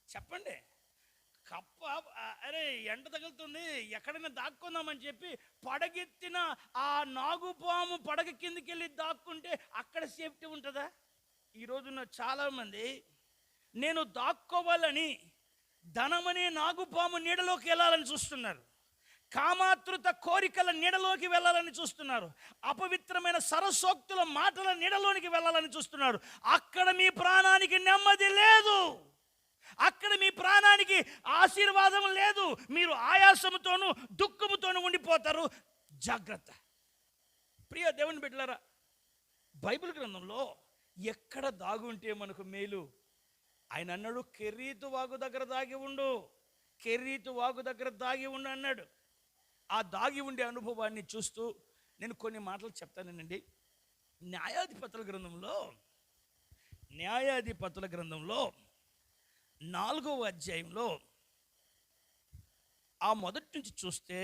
చెప్పండి. కప్ప అరే ఎండ తగులుతుంది, ఎక్కడైనా దాక్కుందామని చెప్పి పడగెత్తిన ఆ నాగుపాము పడగ కిందికి వెళ్ళి దాక్కుంటే అక్కడ సేఫ్టీ ఉంటుందా? ఈరోజున చాలామంది నేను దాక్కోవాలని ధనమనే నాగుపాము నీడలోకి వెళ్ళాలని చూస్తున్నారు. కామాతృత కోరికల నీడలోకి వెళ్ళాలని చూస్తున్నారు. అపవిత్రమైన సరసోక్తుల మాటల నీడలోనికి వెళ్ళాలని చూస్తున్నారు. అక్కడ మీ ప్రాణానికి నెమ్మది లేదు. అక్కడ మీ ప్రాణానికి ఆశీర్వాదం లేదు. మీరు ఆయాసముతోనూ దుఃఖముతోనూ ఉండిపోతారు. జాగ్రత్త. ప్రియ దేవుని బిడ్డలారా, బైబిల్ గ్రంథంలో ఎక్కడ దాగుంటే మనకు మేలు? ఆయన అన్నాడు, కెరీతు వాగు దగ్గర దాగి ఉండు, కెరీతు వాగు దగ్గర దాగి ఉండు అన్నాడు. ఆ దాగి ఉండే అనుభవాన్ని చూస్తూ నేను కొన్ని మాటలు చెప్తానండి. న్యాయాధిపతుల గ్రంథంలో 4వ అధ్యాయంలో ఆ మొదటి నుంచి చూస్తే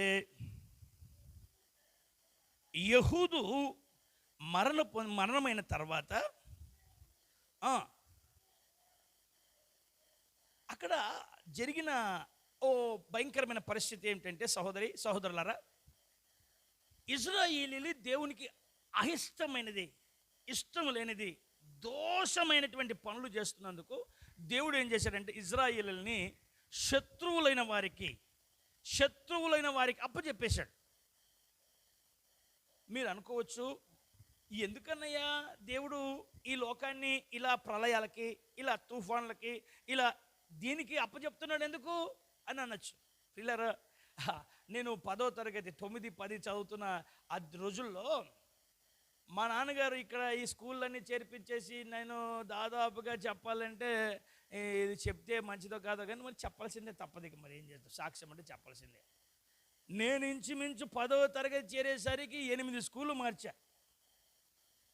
యెహూదు మరణమైన తర్వాత అక్కడ జరిగిన ఓ భయంకరమైన పరిస్థితి ఏమిటంటే, సహోదరులారా, ఇజ్రాయేలీలు దేవునికి అయిష్టమైనది, ఇష్టం లేనిది, దోషమైనటువంటి పనులు చేస్తున్నందుకు దేవుడు ఏం చేశాడంటే ఇజ్రాయేలీల్ని శత్రువులైన వారికి అప్పచెప్పేశాడు. మీరు అనుకోవచ్చు, ఎందుకన్నయ్యా దేవుడు ఈ లోకాన్ని ఇలా ప్రళయాలకి, ఇలా తుఫాన్లకి, ఇలా దీనికి అప్పచెప్తున్నాడు ఎందుకు అని అనొచ్చు. పిల్లరా, నేను 10వ తరగతి 9, 10 చదువుతున్న ఆ రోజుల్లో మా నాన్నగారు ఇక్కడ ఈ స్కూళ్ళన్నీ చేర్పించేసి నేను దాదాపుగా చెప్పాలంటే ఇది చెప్తే మంచిదో కాదో కానీ మరి చెప్పాల్సిందే, తప్పదు. ఇక మరి ఏం చేస్తాం, సాక్ష్యం అంటే చెప్పాల్సిందే. నేను ఇంచుమించు 10వ తరగతి చేరేసరికి 8 స్కూళ్ళు మార్చా.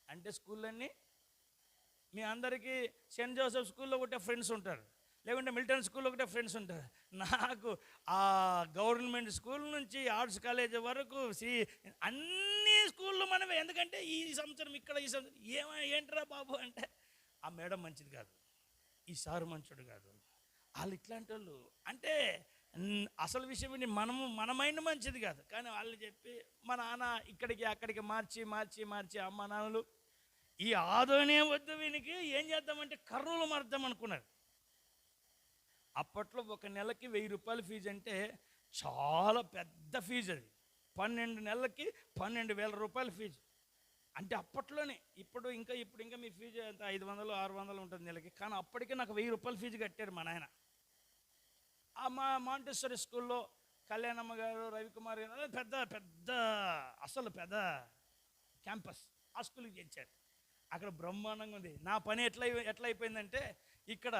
అంటే స్కూళ్ళన్నీ మీ అందరికీ సెయింట్ జోసెఫ్ స్కూల్లో ఒకటే ఫ్రెండ్స్ ఉంటారు, లేకుంటే మిల్టన్ స్కూల్లో ఒకటే ఫ్రెండ్స్ ఉంటారు. నాకు ఆ గవర్నమెంట్ స్కూల్ నుంచి ఆర్ట్స్ కాలేజ్ వరకు అన్ని స్కూళ్ళు మనమే. ఎందుకంటే ఈ సంవత్సరం ఇక్కడ, ఈ సంవత్సరం ఏంట్రా బాబు అంటే ఆ మేడం మంచిది కాదు, ఈ సారు మంచోడు కాదు, వాళ్ళు ఇట్లాంటి వాళ్ళు అంటే అసలు విషయం మన మైండ్ మంచిది కాదు. కానీ వాళ్ళు చెప్పి మా నాన్న ఇక్కడికి అక్కడికి మార్చి అమ్మ నాన్నలు ఈ ఆదోనే వద్దు, వీనికి ఏం చేద్దామంటే కర్నూలు మారుద్దాం అనుకున్నారు. అప్పట్లో ఒక నెలకి 1000 రూపాయల ఫీజు అంటే చాలా పెద్ద ఫీజు. అది 12 నెలలకి 12,000 రూపాయల ఫీజు అంటే అప్పట్లోనే. ఇప్పుడు ఇంకా మీ ఫీజు ఎంత 500, 600 ఉంటుంది నెలకి. కానీ అప్పటికే నాకు 1000 రూపాయల ఫీజు కట్టాడు మా నాయన. మా మాంటెసరీ స్కూల్లో కళ్యాణమ్మ గారు, రవికుమార్ గారు పెద్ద క్యాంపస్ ఆ స్కూల్కి చేర్చారు. అక్కడ బ్రహ్మాండంగా ఉంది. నా పని ఎట్లా అయిపోయిందంటే, ఇక్కడ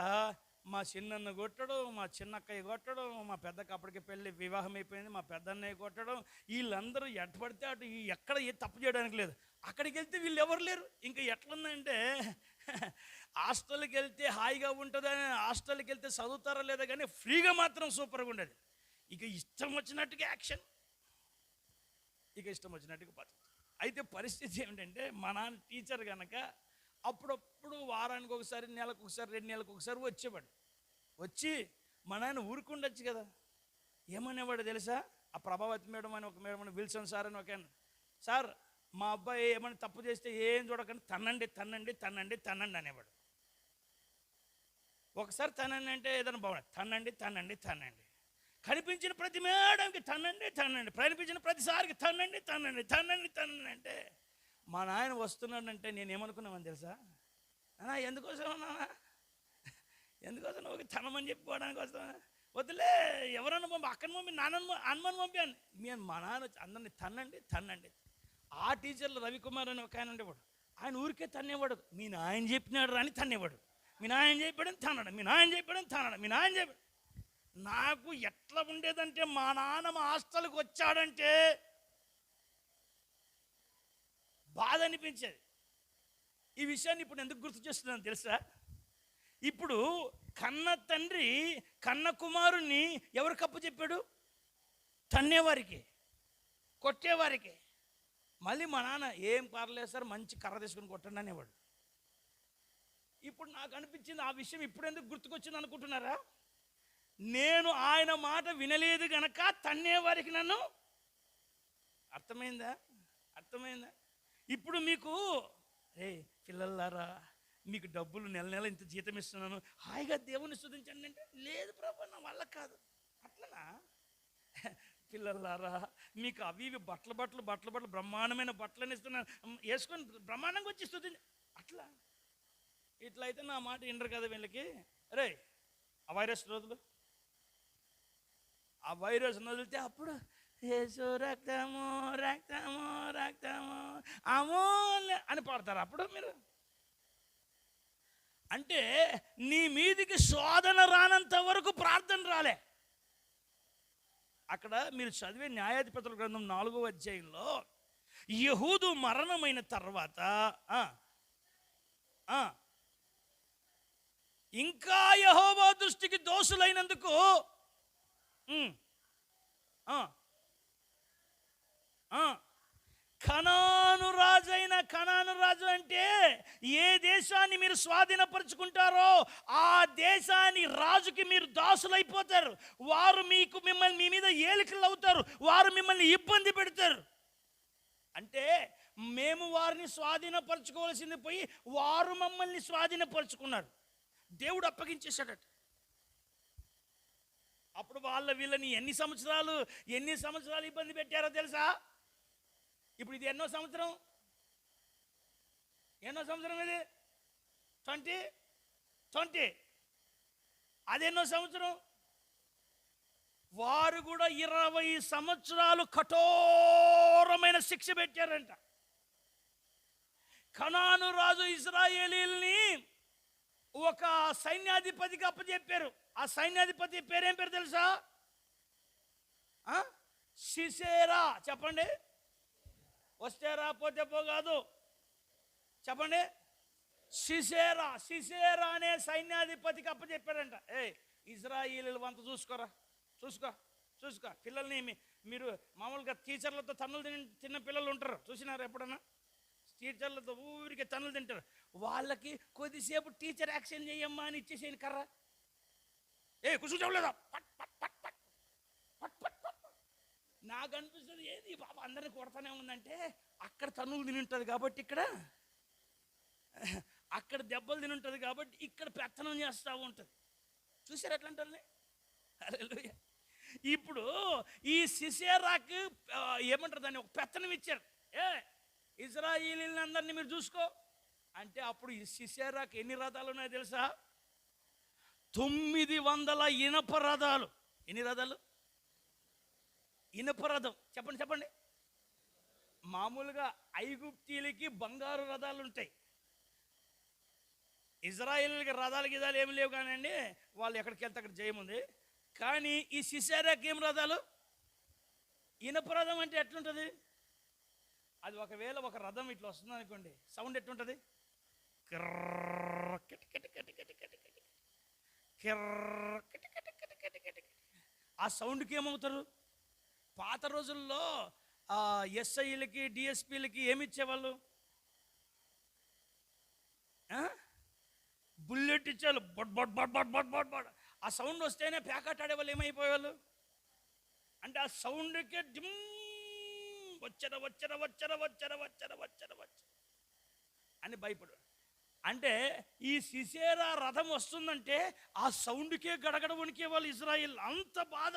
మా చిన్నన్న కొట్టడం, మా చిన్నక్కయ్య కొట్టడం, మా పెద్దక్క అప్పటికి వివాహం అయిపోయింది, మా పెద్దన్నయ్య కొట్టడం, వీళ్ళందరూ ఎట్టబడితే అటు ఎక్కడ ఏ తప్పు చేయడానికి లేదు. అక్కడికి వెళ్తే వీళ్ళు ఎవరు లేరు. ఇంకా ఎట్లుందంటే హాస్టల్కి వెళ్తే హాయిగా ఉంటుందని, హాస్టల్కి వెళ్తే చదువుతారా లేదా కానీ ఫ్రీగా మాత్రం సూపర్గా ఉండేది. ఇక ఇష్టం వచ్చినట్టుగా యాక్షన్, ఇక ఇష్టం వచ్చినట్టుగా పద్ధతి. అయితే పరిస్థితి ఏమిటంటే, మా నాన్న టీచర్ కనుక అప్పుడప్పుడు వారానికి ఒకసారి, నెలకు ఒకసారి, 2 నెలలకు ఒకసారి వచ్చేవాడు. వచ్చి మా నాన్న ఊరుకుండొచ్చు కదా, ఏమనేవాడు తెలుసా? ఆ ప్రభావతి మేడం అని ఒక మేడం, విల్సన్ సార్ అని ఒక సార్, మా అబ్బాయి ఏమైనా తప్పు చేస్తే ఏం చూడకండి, తన్నండి అనేవాడు. ఒకసారి తనండి అంటే ఏదైనా బాగుంది, తన్నండి. కనిపించిన ప్రతి మేడంకి తన్నండి, కనిపించిన ప్రతిసారికి తన్నండి అంటే మా నాయన వస్తున్నాడంటే నేను ఏమనుకున్నామని తెలుసా? ఎందుకోసం ఒక తనమని చెప్పుకోవడానికి వస్తా, వద్దులే ఎవరన్నా పంపి, అక్కని పంపి, అమ్మని పంపాను. మా నాన్న అందరినీ తన్నండి. ఆ టీచర్లు రవికుమార్ అని ఒక ఆయన ఉండేవాడు, ఆయన ఊరికే తన్నేవాడు. మీ నాయన చెప్పినాడు అని తన్నేవాడు. మీ నాయన చెప్పాడని తన్నాడు, మీ నాయన చెప్పాడని తన్నాడు, మీ నాయన చెప్పాడు. నాకు ఎట్లా ఉండేదంటే, మా నాన్న మా హాస్టల్కి వచ్చాడంటే బాధ అనిపించేది. ఈ విషయాన్ని ఇప్పుడు ఎందుకు గుర్తు చేస్తున్నాను తెలుసా? ఇప్పుడు కన్న తండ్రి కన్న కుమారుణ్ణి ఎవరు కప్పు చెప్పాడు? తన్నేవారికి, కొట్టేవారికి. మళ్ళీ మా నాన్న ఏం పర్లేదు సార్, మంచి కర్ర తీసుకుని కొట్టండి అనేవాడు. ఇప్పుడు నాకు అనిపించింది ఆ విషయం ఇప్పుడు ఎందుకు గుర్తుకొచ్చింది అనుకుంటున్నారా? నేను ఆయన మాట వినలేదు గనక తన్నేవారికి నన్ను. అర్థమైందా? అర్థమైందా? ఇప్పుడు మీకు పిల్లలారా, మీకు డబ్బులు నెల నెల ఇంత జీతం ఇస్తున్నాను, హాయిగా దేవుని స్తుతించండి అంటే, లేదు ప్రభు నా వల్ల కాదు. అట్లనా? పిల్లలారా, మీకు అవి ఇవి బట్టలు బ్రహ్మాండమైన బట్టలని ఇస్తున్నాను, వేసుకొని బ్రహ్మాండంగా వచ్చి స్తుతించండి. అట్లా ఇట్లా అయితే నా మాట వినరు కదా వీళ్ళకి. రే ఆ వైరస్ రోజులు, ఆ వైరస్ వదిలితే అప్పుడు యేసు రక్తము రక్తము రక్తము అమూల్య అని పాడతారు. అప్పుడు మీరు అంటే నీ మీదికి శోధన రానంత వరకు ప్రార్థన రాలే. అక్కడ మీరు చదివే న్యాయాధిపతుల గ్రంథం 4వ అధ్యాయంలో యెహూదు మరణమైన తర్వాత ఇంకా యెహోవా దృష్టికి దోషులైనందుకు కనాను రాజు అంటే ఏ దేశాన్ని మీరు స్వాధీనపరుచుకుంటారో ఆ దేశాన్ని రాజుకి మీరు దాసులైపోతారు. వారు మిమ్మల్ని మీ మీద ఏలికలు అవుతారు, వారు మిమ్మల్ని ఇబ్బంది పెడతారు. అంటే మేము వారిని స్వాధీనపరచుకోవాల్సింది పోయి వారు మమ్మల్ని స్వాధీనపరుచుకున్నారు. దేవుడు అప్పగించేశాడట. అప్పుడు వీళ్ళని ఎన్ని సంవత్సరాలు ఇబ్బంది పెట్టారో తెలుసా? ఇప్పుడు ఇది ఎన్నో సంవత్సరం ఇది 20 అదెన్నో సంవత్సరం? వారు కూడా 20 సంవత్సరాలు కఠోరమైన శిక్ష పెట్టారంట. కనాను రాజు ఇశ్రాయేలీల్ని ఒక సైన్యాధిపతికి అప్పచెప్పారు. ఆ సైన్యాధిపతి పేరేం పేరు తెలుసా? సిసేరా. చెప్పండి, వస్తే రాపోతే పోగాదు. చెప్పండి, సిసేరా అనే సైన్యాధిపతికి అప్పచెప్పారంట. ఇజ్రాయేలీలు వంత చూసుకో పిల్లల్ని. మీరు మామూలుగా టీచర్లతో తన్నులు తిన్న పిల్లలు ఉంటారు, చూసినారు ఎప్పుడన్నా? టీచర్లతో ఊరికి తన్నులు తింటారు. వాళ్ళకి కొద్దిసేపు టీచర్ యాక్షన్ చేయమ్మా అని ఇచ్చేసేయండి కర్ర. కూర్చోలేదా? నాకు అనిపిస్తుంది ఏది బాబా అందరిని కొడతానే ఉందంటే, అక్కడ తన్నులు తిని ఉంటుంది కాబట్టి ఇక్కడ, అక్కడ దెబ్బలు తిని ఉంటుంది కాబట్టి ఇక్కడ పెత్తనం చేస్తూ ఉంటుంది. చూసారు ఎట్లంటారు? హల్లెలూయా. ఇప్పుడు ఈ సిసేరాకి ఏమంటారు దాన్ని, ఒక పెత్తనం ఇచ్చారు. ఇజ్రాయేలీని అందరినీ మీరు చూసుకో అంటే, అప్పుడు ఈ సిసేరాకి ఎన్ని రథాలు ఉన్నాయో తెలుసా? 900 ఇనప రథాలు. ఎన్ని రథాలు? ఇనప రథం. చెప్పండి. మామూలుగా ఐగుప్తీలకి బంగారు రథాలు ఉంటాయి, ఇజ్రాయేలీలకి రథాలు గిదాలు ఏమి లేవు కానండి. వాళ్ళు ఎక్కడికి వెళ్తే అక్కడ జయముంది. కానీ ఈ సిసేరాకి ఏం రథాలు? ఇనప రథం. అంటే ఎట్లుంటుంది అది? ఒకవేళ ఒక రథం ఇట్లా వస్తుంది అనుకోండి, సౌండ్ ఎట్లుంటుంది? ఆ సౌండ్కి ఏమవుతారు? పాత రోజుల్లో ఎస్ఐలకి డిఎస్పీలకి ఏమి ఇచ్చేవాళ్ళు? బుల్లెట్ ఇచ్చేవాళ్ళు. బొడ్ బొడ్ బొడ్ బొడ్ బొడ్ బొడ్ బొడ్. ఆ సౌండ్ వస్తేనే ప్యాకెట్ ఆడేవాళ్ళు ఏమైపోయేవాళ్ళు అంటే, ఆ సౌండ్కే జిమ్ వచ్చర అని భయపడు. అంటే ఈ సిసేరా రథం వస్తుందంటే ఆ సౌండ్కే గడగడ వణికే వాళ్ళు ఇజ్రాయిల్. అంత బాధ.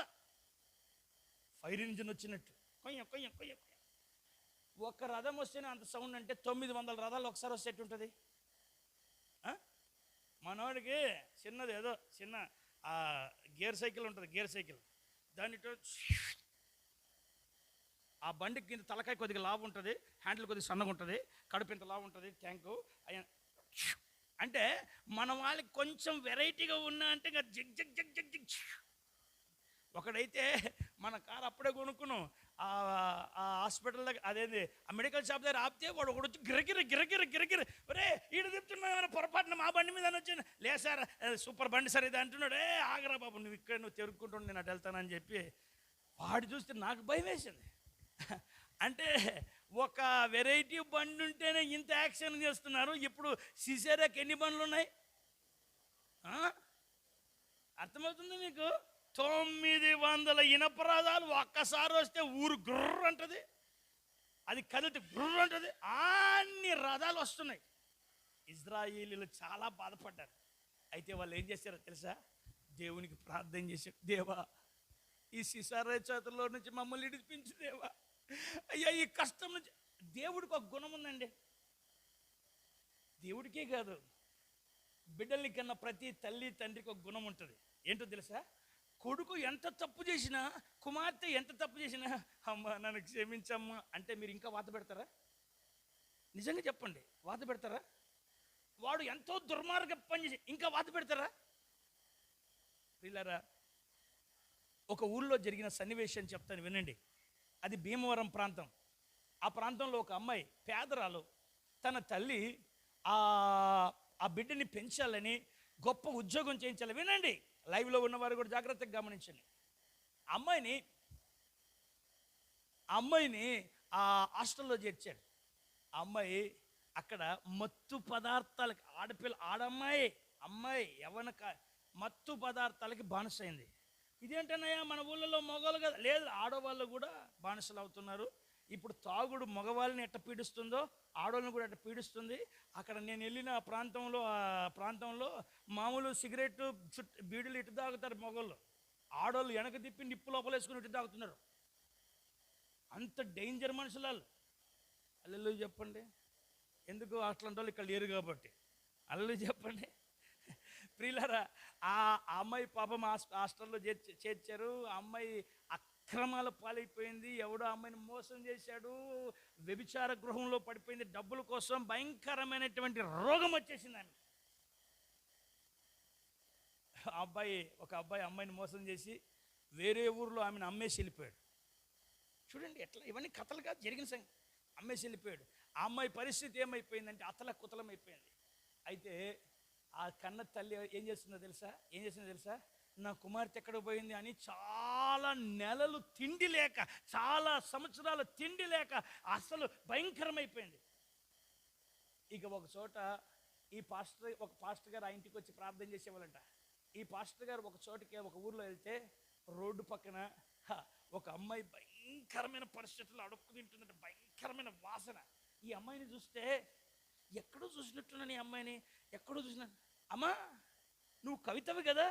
ఫైర్ ఇంజిన్ వచ్చినట్టు కొయ్య. ఒక రథం వస్తేనే అంత సౌండ్. అంటే 900 రథాలు ఒకసారి వస్తే ఎట్టుంటుంది? మనవాడికి చిన్నది ఏదో చిన్న గేర్ సైకిల్ ఉంటుంది, గేర్ సైకిల్. దానితో ఆ బండికి కింద తలకాయ కొద్దిగా లావు ఉంటుంది, హ్యాండిల్ కొద్దిగా సన్నగా ఉంటుంది, కడుపు ఇంత లావు ఉంటుంది, ట్యాంకు అంటే మన వాళ్ళకి కొంచెం వెరైటీగా ఉన్నా అంటే ఇంకా జిగ్ జిగ్ జిగ్ జిగ్ జిగ్. ఒకడైతే మన కారు అప్పుడే కొనుక్కున్నాం, ఆ హాస్పిటల్ దగ్గర అదేంది ఆ మెడికల్ షాప్ దగ్గర ఆపితే వాడు ఒకడు వచ్చి గిరగిరి ఒరే ఈడు చెప్తున్నా పొరపాటున మా బండి మీద వచ్చాను. లే సార్ సూపర్ బండి సార్ ఇది అంటున్నాడు. ఆగరా బాబు, నువ్వు ఇక్కడ నువ్వు తిరుగుకుంటుండే నేను అటు వెళ్తానని చెప్పి వాడు చూస్తే నాకు భయం వేసింది. అంటే ఒక వెరైటీ బండి ఉంటేనే ఇంత యాక్షన్ చేస్తున్నారు. ఇప్పుడు సిసేరాకి ఎన్ని బండ్లు ఉన్నాయి అర్థమవుతుంది మీకు? 900 ఇనపరాదాలు ఒక్కసారి వస్తే ఊరు గుర్ర అంటది, అది కదిలితే గుర్ర అంటది. అన్ని రథాలు వస్తున్నాయి. ఇజ్రాయేలీలు చాలా బాధపడ్డారు. అయితే వాళ్ళు ఏం చేశారో తెలుసా? దేవునికి ప్రార్థన చేశారు. దేవా, ఈ సిసారా చేతుల్లో నుంచి మమ్మల్ని విడిపించు దేవా, అయ్యా ఈ కష్టం నుంచి. దేవుడికి ఒక గుణం ఉందండి, దేవుడికే కాదు బిడ్డల్ని కన్నా ప్రతి తల్లి తండ్రికి ఒక గుణం ఉంటుంది. ఏంటో తెలుసా? కొడుకు ఎంత తప్పు చేసినా, కుమార్తె ఎంత తప్పు చేసినా, అమ్మ నన్ను క్షమించమ్మా అంటే మీరు ఇంకా వాత పెడతారా? నిజంగా చెప్పండి, వాత పెడతారా? వాడు ఎంతో దుర్మార్గ పని చేసి ఇంకా వాత పెడతారా? పిల్లరా, ఒక ఊళ్ళో జరిగిన సన్నివేశం చెప్తాను వినండి. అది భీమవరం ప్రాంతం. ఆ ప్రాంతంలో ఒక అమ్మాయి పేదరాలు, తన తల్లి ఆ బిడ్డని పెంచాలని గొప్ప ఉద్యోగం చేయించాలి. వినండి, లైవ్లో ఉన్నవారు కూడా జాగ్రత్తగా గమనించండి. అమ్మాయిని ఆ హాస్టల్లో చేర్చాడు. ఆ అమ్మాయి అక్కడ మత్తు పదార్థాలకి అమ్మాయి యవ్వన మత్తు పదార్థాలకి బానిసైంది. ఇదేంటన్నయ్యా మన ఊళ్ళలో మగవాళ్ళు కదా? లేదు, ఆడవాళ్ళు కూడా బానిసలు అవుతున్నారు. ఇప్పుడు తాగుడు మగవాళ్ళని ఎట్ట పీడిస్తుందో ఆడవాళ్ళని కూడా ఎట్ట పీడిస్తుంది. అక్కడ నేను వెళ్ళిన ఆ ప్రాంతంలో మామూలు సిగరెట్ బీడీలు ఇటు తాగుతారు మగవాళ్ళు, ఆడవాళ్ళు వెనక తిప్పి నిప్పు లోపల వేసుకుని ఇటు తాగుతున్నారు. అంత డేంజర్ మనుషులు వాళ్ళు. అల్లెలు చెప్పండి, ఎందుకు అట్లాంటి వాళ్ళు ఇక్కడ లేరు కాబట్టి. అల్లెలు చెప్పండి ప్రియులారా. ఆ అమ్మాయి పాపం హాస్టల్లో చేర్చారు. ఆ అమ్మాయి అక్రమాల పాలైపోయింది. ఎవడో అమ్మాయిని మోసం చేశాడు, వ్యభిచార గృహంలో పడిపోయింది. డబ్బుల కోసం భయంకరమైనటువంటి రోగం వచ్చేసింది ఆమె. ఒక అబ్బాయి అమ్మాయిని మోసం చేసి వేరే ఊర్లో ఆమెను అమ్మేసి వెళ్ళిపోయాడు. చూడండి ఎట్లా, ఇవన్నీ కథలుగా జరిగిన సంగతి. అమ్మేసి వెళ్ళిపోయాడు. ఆ అమ్మాయి పరిస్థితి ఏమైపోయిందంటే అతలకుతలం అయిపోయింది. అయితే ఆ కన్న తల్లి ఏం చేస్తుందో తెలుసా? నా కుమార్తె ఎక్కడ పోయింది అని చాలా నెలలు తిండి లేక, చాలా సంవత్సరాలు తిండి లేక అసలు భయంకరమైపోయింది. ఇక ఒక చోట ఒక పాస్టర్ గారు ఆ ఇంటికి వచ్చి ప్రార్థన చేసేవాళ్ళంట. ఈ పాస్టర్ గారు ఒక చోటకి ఒక ఊర్లో వెళ్తే రోడ్డు పక్కన ఒక అమ్మాయి భయంకరమైన పరిస్థితుల్లో అడుక్కు తింటుందంటే, భయంకరమైన వాసన. ఈ అమ్మాయిని చూస్తే ఎక్కడో చూసినట్టున్నాను, ఈ అమ్మాయిని ఎక్కడో చూసినాను. అమ్మా, నువ్వు కవితవి కదా?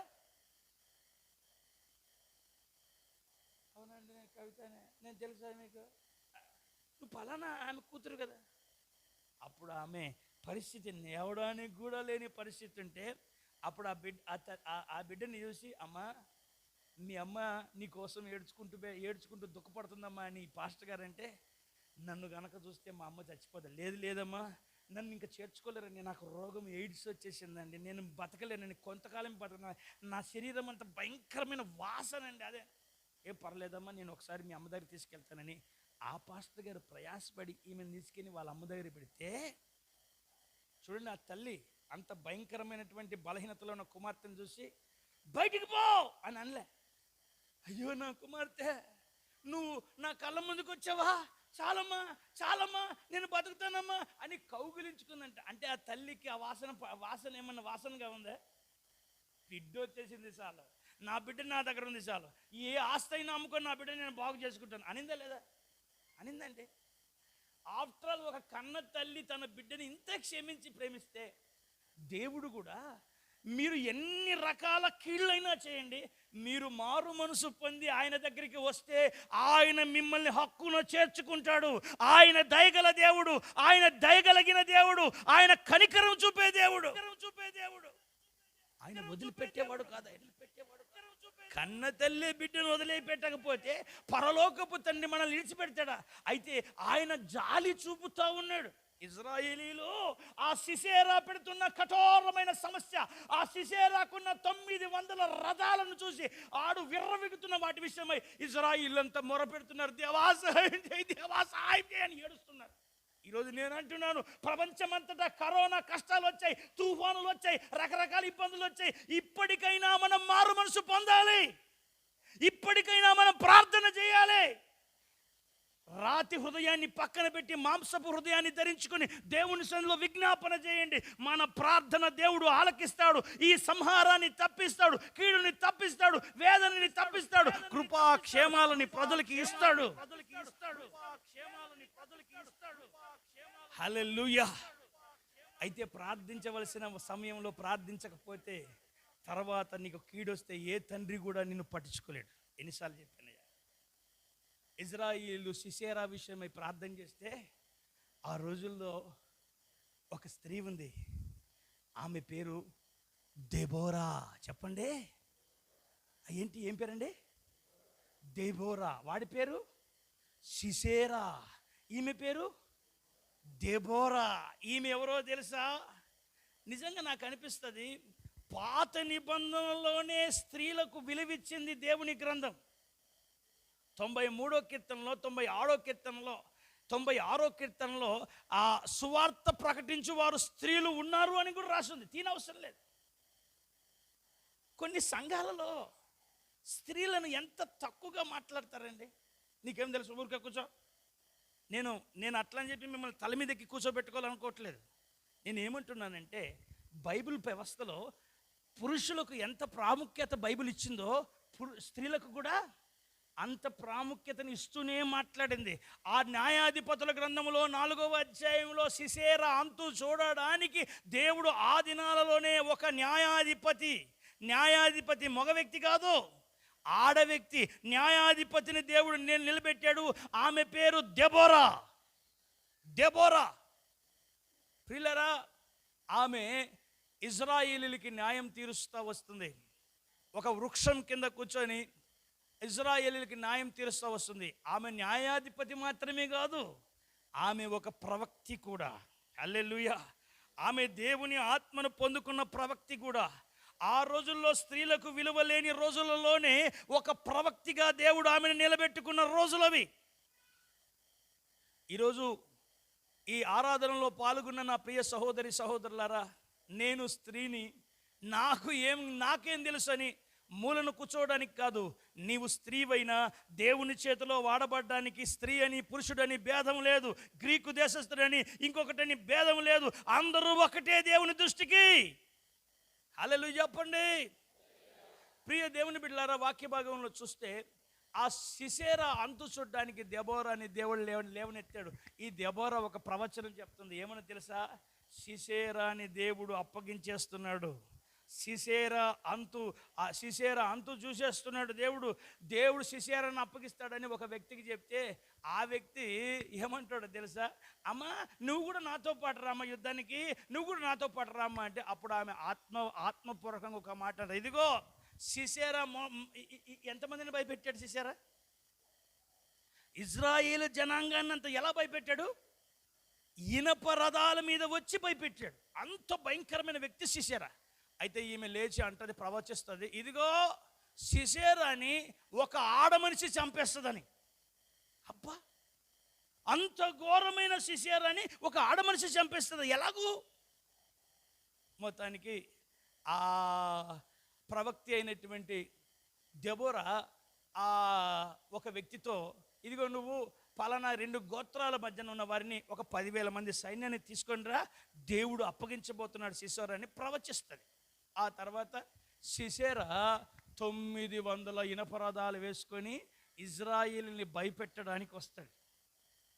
అవునండి, నేను కవితనే. నేను తెలుసా మీకు? నువ్వు పలానా ఆమె కూతురు కదా? అప్పుడు ఆమె పరిస్థితి నేవడానికి కూడా లేని పరిస్థితి ఉంటే, అప్పుడు ఆ బిడ్డని చూసి, అమ్మా మీ అమ్మ నీ కోసం ఏడ్చుకుంటూ దుఃఖపడుతుందమ్మా అని పాస్టర్ గారు అంటే, నన్ను గనక చూస్తే మా అమ్మ చచ్చిపోతుంది. లేదమ్మా, నన్ను ఇంకా చేర్చుకోలేరండి, నాకు రోగం ఎయిడ్స్ వచ్చేసిందండి, నేను బతకలేనండి, కొంతకాలం బతకను, నా శరీరం అంతా భయంకరమైన వాసన అండి. అదే ఏం పర్లేదమ్మా, నేను ఒకసారి మీ అమ్మ దగ్గర తీసుకెళ్తానని ఆ పాస్టర్ గారు ప్రయాసపడి ఈమెను తీసుకెళ్ళి వాళ్ళ అమ్మ దగ్గర పెడితే, చూడండి ఆ తల్లి అంత భయంకరమైనటువంటి బలహీనతలో ఉన్న కుమార్తెను చూసి బయటికి పో అని అనలే. అయ్యో నా కుమార్తె, నువ్వు నా కళ్ళ ముందుకు వచ్చావా, చాలమ్మా నేను బతుకుతానమ్మా అని కౌగిలించుకుందంట. అంటే ఆ తల్లికి ఆ వాసన ఏమన్నా వాసనగా ఉందా? బిడ్డ వచ్చేసింది చాలు, నా బిడ్డ నా దగ్గర ఉంది చాలు, ఏ ఆస్తి అయినా అమ్ముకొని నా బిడ్డ నేను బాగు చేసుకుంటాను అనిందా లేదా? అనిందండి. ఆఫ్టర్ ఆల్ ఒక కన్న తల్లి తన బిడ్డని ఇంత క్షమించి ప్రేమిస్తే, దేవుడు కూడా మీరు ఎన్ని రకాల కీళ్ళైనా చేయండి, మీరు మారు మనసు పొంది ఆయన దగ్గరికి వస్తే ఆయన మిమ్మల్ని హక్కున చేర్చుకుంటాడు. ఆయన దయగల దేవుడు, ఆయన దయగలిగిన దేవుడు, ఆయన కనికరం చూపే దేవుడు, ఆయన వదిలిపెట్టేవాడు కాదు. కన్న తల్లి బిడ్డను వదిలిపెట్టకపోతే పరలోకపు తండ్రి మనల్ని విడిచిపెడతాడా? అయితే ఆయన జాలి చూపుతా ఉన్నాడు. ఇజ్రాయేలీలు ఆ సిసేరా పెడుతున్న కఠోరమైన సమస్య, ఆ సిసేరాకున్న 900 రథాలను చూసి ఆడు విర్రవిగుతున్న వాటి విషయమై ఇజ్రాయిల్ అంతా మొరపెడుతున్నారు, దేవా సహాయం చేయి, దేవా సహాయం చేయి అని ఏడుస్తున్నారు. ఈరోజు నేను అంటున్నాను, ప్రపంచమంతటా కరోనా కష్టాలు వచ్చాయి, తుఫానులు వచ్చాయి, రకరకాల ఇబ్బందులు వచ్చాయి. ఇప్పటికైనా మనం మారు మనసు పొందాలి, ఇప్పటికైనా మనం ప్రార్థన చేయాలి. రాతి హృదయాన్ని పక్కన పెట్టి మాంసపు హృదయాన్ని ధరించుకొని దేవుని సన్నిధిలో విజ్ఞాపన చేయండి. మన ప్రార్థన దేవుడు ఆలకిస్తాడు. ఈ సంహారాన్ని తప్పిస్తాడు, కీడుని తప్పిస్తాడు, వేదనని తప్పిస్తాడు, కృపా క్షేమాలని ప్రజలకి ఇస్తాడు. హల్లెలూయా. అయితే ప్రార్థించవలసిన సమయంలో ప్రార్థించకపోతే తర్వాత నీకు కీడొస్తే ఏ తండ్రి కూడా నిన్ను పట్టించుకోలేడు. ఎన్నిసార్లు చెప్పానయ్యా? ఇజ్రాయిలు సిసేరా విషయమై ప్రార్థన చేస్తే ఆ రోజుల్లో ఒక స్త్రీ ఉంది, ఆమె పేరు దెబోరా. చెప్పండి, ఏంటి, ఏం పేరండి? దెబోరా. వాడి పేరు సిసేరా, ఈమె పేరు దెబోరా. ఈమె ఎవరో తెలుసా? నిజంగా నాకు అనిపిస్తుంది, పాత నిబంధనలోనే స్త్రీలకు విలువిచ్చింది దేవుని గ్రంథం. 93వ కీర్తనలో, 96వ కీర్తనలో, 96వ కీర్తనలో ఆ సువార్త ప్రకటించు వారు స్త్రీలు ఉన్నారు అని కూడా రాసింది. తీనవసరం లేదు. కొన్ని సంఘాలలో స్త్రీలను ఎంత తక్కువగా మాట్లాడతారండి. నీకేం తెలుసు? ఊరికే కూర్చో. నేను అట్లా అని చెప్పి మిమ్మల్ని తల మీదకి కూర్చోబెట్టుకోవాలనుకోవట్లేదు. నేను ఏమంటున్నానంటే, బైబిల్ వ్యవస్థలో పురుషులకు ఎంత ప్రాముఖ్యత బైబిల్ ఇచ్చిందో స్త్రీలకు కూడా అంత ప్రాముఖ్యతను ఇస్తూనే మాట్లాడింది. ఆ న్యాయాధిపతుల గ్రంథంలో 4వ అధ్యాయంలో సిసేరా అంతు చూడడానికి దేవుడు ఆ దినాలలోనే ఒక న్యాయాధిపతి మగ వ్యక్తి కాదు, ఆడ వ్యక్తి న్యాయాధిపతిని దేవుడు నేను నిలబెట్టాడు. ఆమె పేరు దెబోరా. ప్రియులారా, ఆమె ఇజ్రాయేలీలకి న్యాయం తీరుస్తూ వస్తుంది. ఒక వృక్షం కింద కూర్చొని ఇజ్రాయేలీలకి న్యాయం తీరుస్తూ వస్తుంది. ఆమె న్యాయాధిపతి మాత్రమే కాదు, ఆమె ఒక ప్రవక్తి కూడా. హల్లెలూయా. ఆమె దేవుని ఆత్మను పొందుకున్న ప్రవక్తి కూడా. ఆ రోజుల్లో స్త్రీలకు విలువ లేని రోజులలోనే ఒక ప్రవక్తిగా దేవుడు ఆమెను నిలబెట్టుకున్న రోజులవి. ఈరోజు ఈ ఆరాధనలో పాల్గొన్న నా ప్రియ సహోదరి సహోదరులారా, నేను స్త్రీని, నాకేం తెలుసని మూలను కూర్చోవడానికి కాదు. నీవు స్త్రీవైనా దేవుని చేతిలో వాడబడ్డానికి స్త్రీ అని పురుషుడని భేదం లేదు, గ్రీకు దేశస్థుడని ఇంకొకటని భేదం లేదు. అందరూ ఒకటే దేవుని దృష్టికి. హల్లెలూయా చెప్పండి. ప్రియ దేవుని బిడ్డలారా, వాక్య భాగంలో చూస్తే ఆ సిసేరా అంతు చూడడానికి దెబోరాని దేవుడు లేవనెత్తాడు. ఈ దెబోరా ఒక ప్రవచనం చెప్తుంది. ఏమని తెలుసా? సిసేరాని దేవుడు అప్పగించేస్తున్నాడు. సిసేరా అంతు చూసేస్తున్నాడు దేవుడు సిసేరాని అప్పగిస్తాడని ఒక వ్యక్తికి చెప్తే ఆ వ్యక్తి ఏమంటాడో తెలుసా? అమ్మ, నువ్వు కూడా నాతో పాటు రామ్మ, యుద్ధానికి నువ్వు కూడా నాతో పాటు రామ్మ అంటే అప్పుడు ఆమె ఆత్మపూర్వకంగా ఒక మాట అంటారు. ఇదిగో సిసేరా ఎంతమందిని భయపెట్టాడు? సిసేరా ఇజ్రాయేలు జనాంగాన్ని అంత ఎలా భయపెట్టాడు? ఇనప రథాల మీద వచ్చి భయపెట్టాడు. అంత భయంకరమైన వ్యక్తి సిసేరా. అయితే ఈమె లేచి అంటది, ప్రవచిస్తుంది, ఇదిగో సిసేరాని ఒక ఆడమనిషి చంపేస్తుందని. అబ్బా, అంత ఘోరమైన సిసేరాని ఒక ఆడమనిషి చంపేస్తుంది ఎలాగూ? మొత్తానికి ఆ ప్రవక్తి అయినటువంటి దెబోరా ఒక వ్యక్తితో, ఇదిగో నువ్వు పలానా 2 గోత్రాల మధ్యన ఉన్న వారిని ఒక 10,000 మంది సైన్యాన్ని తీసుకొనిరా, దేవుడు అప్పగించబోతున్నాడు సిసేరాని ప్రవచిస్తుంది. ఆ తర్వాత సిసేరా 900 ఇనపరథాలు వేసుకొని ఇజ్రాయేలుని భయపెట్టడానికి వస్తాడు.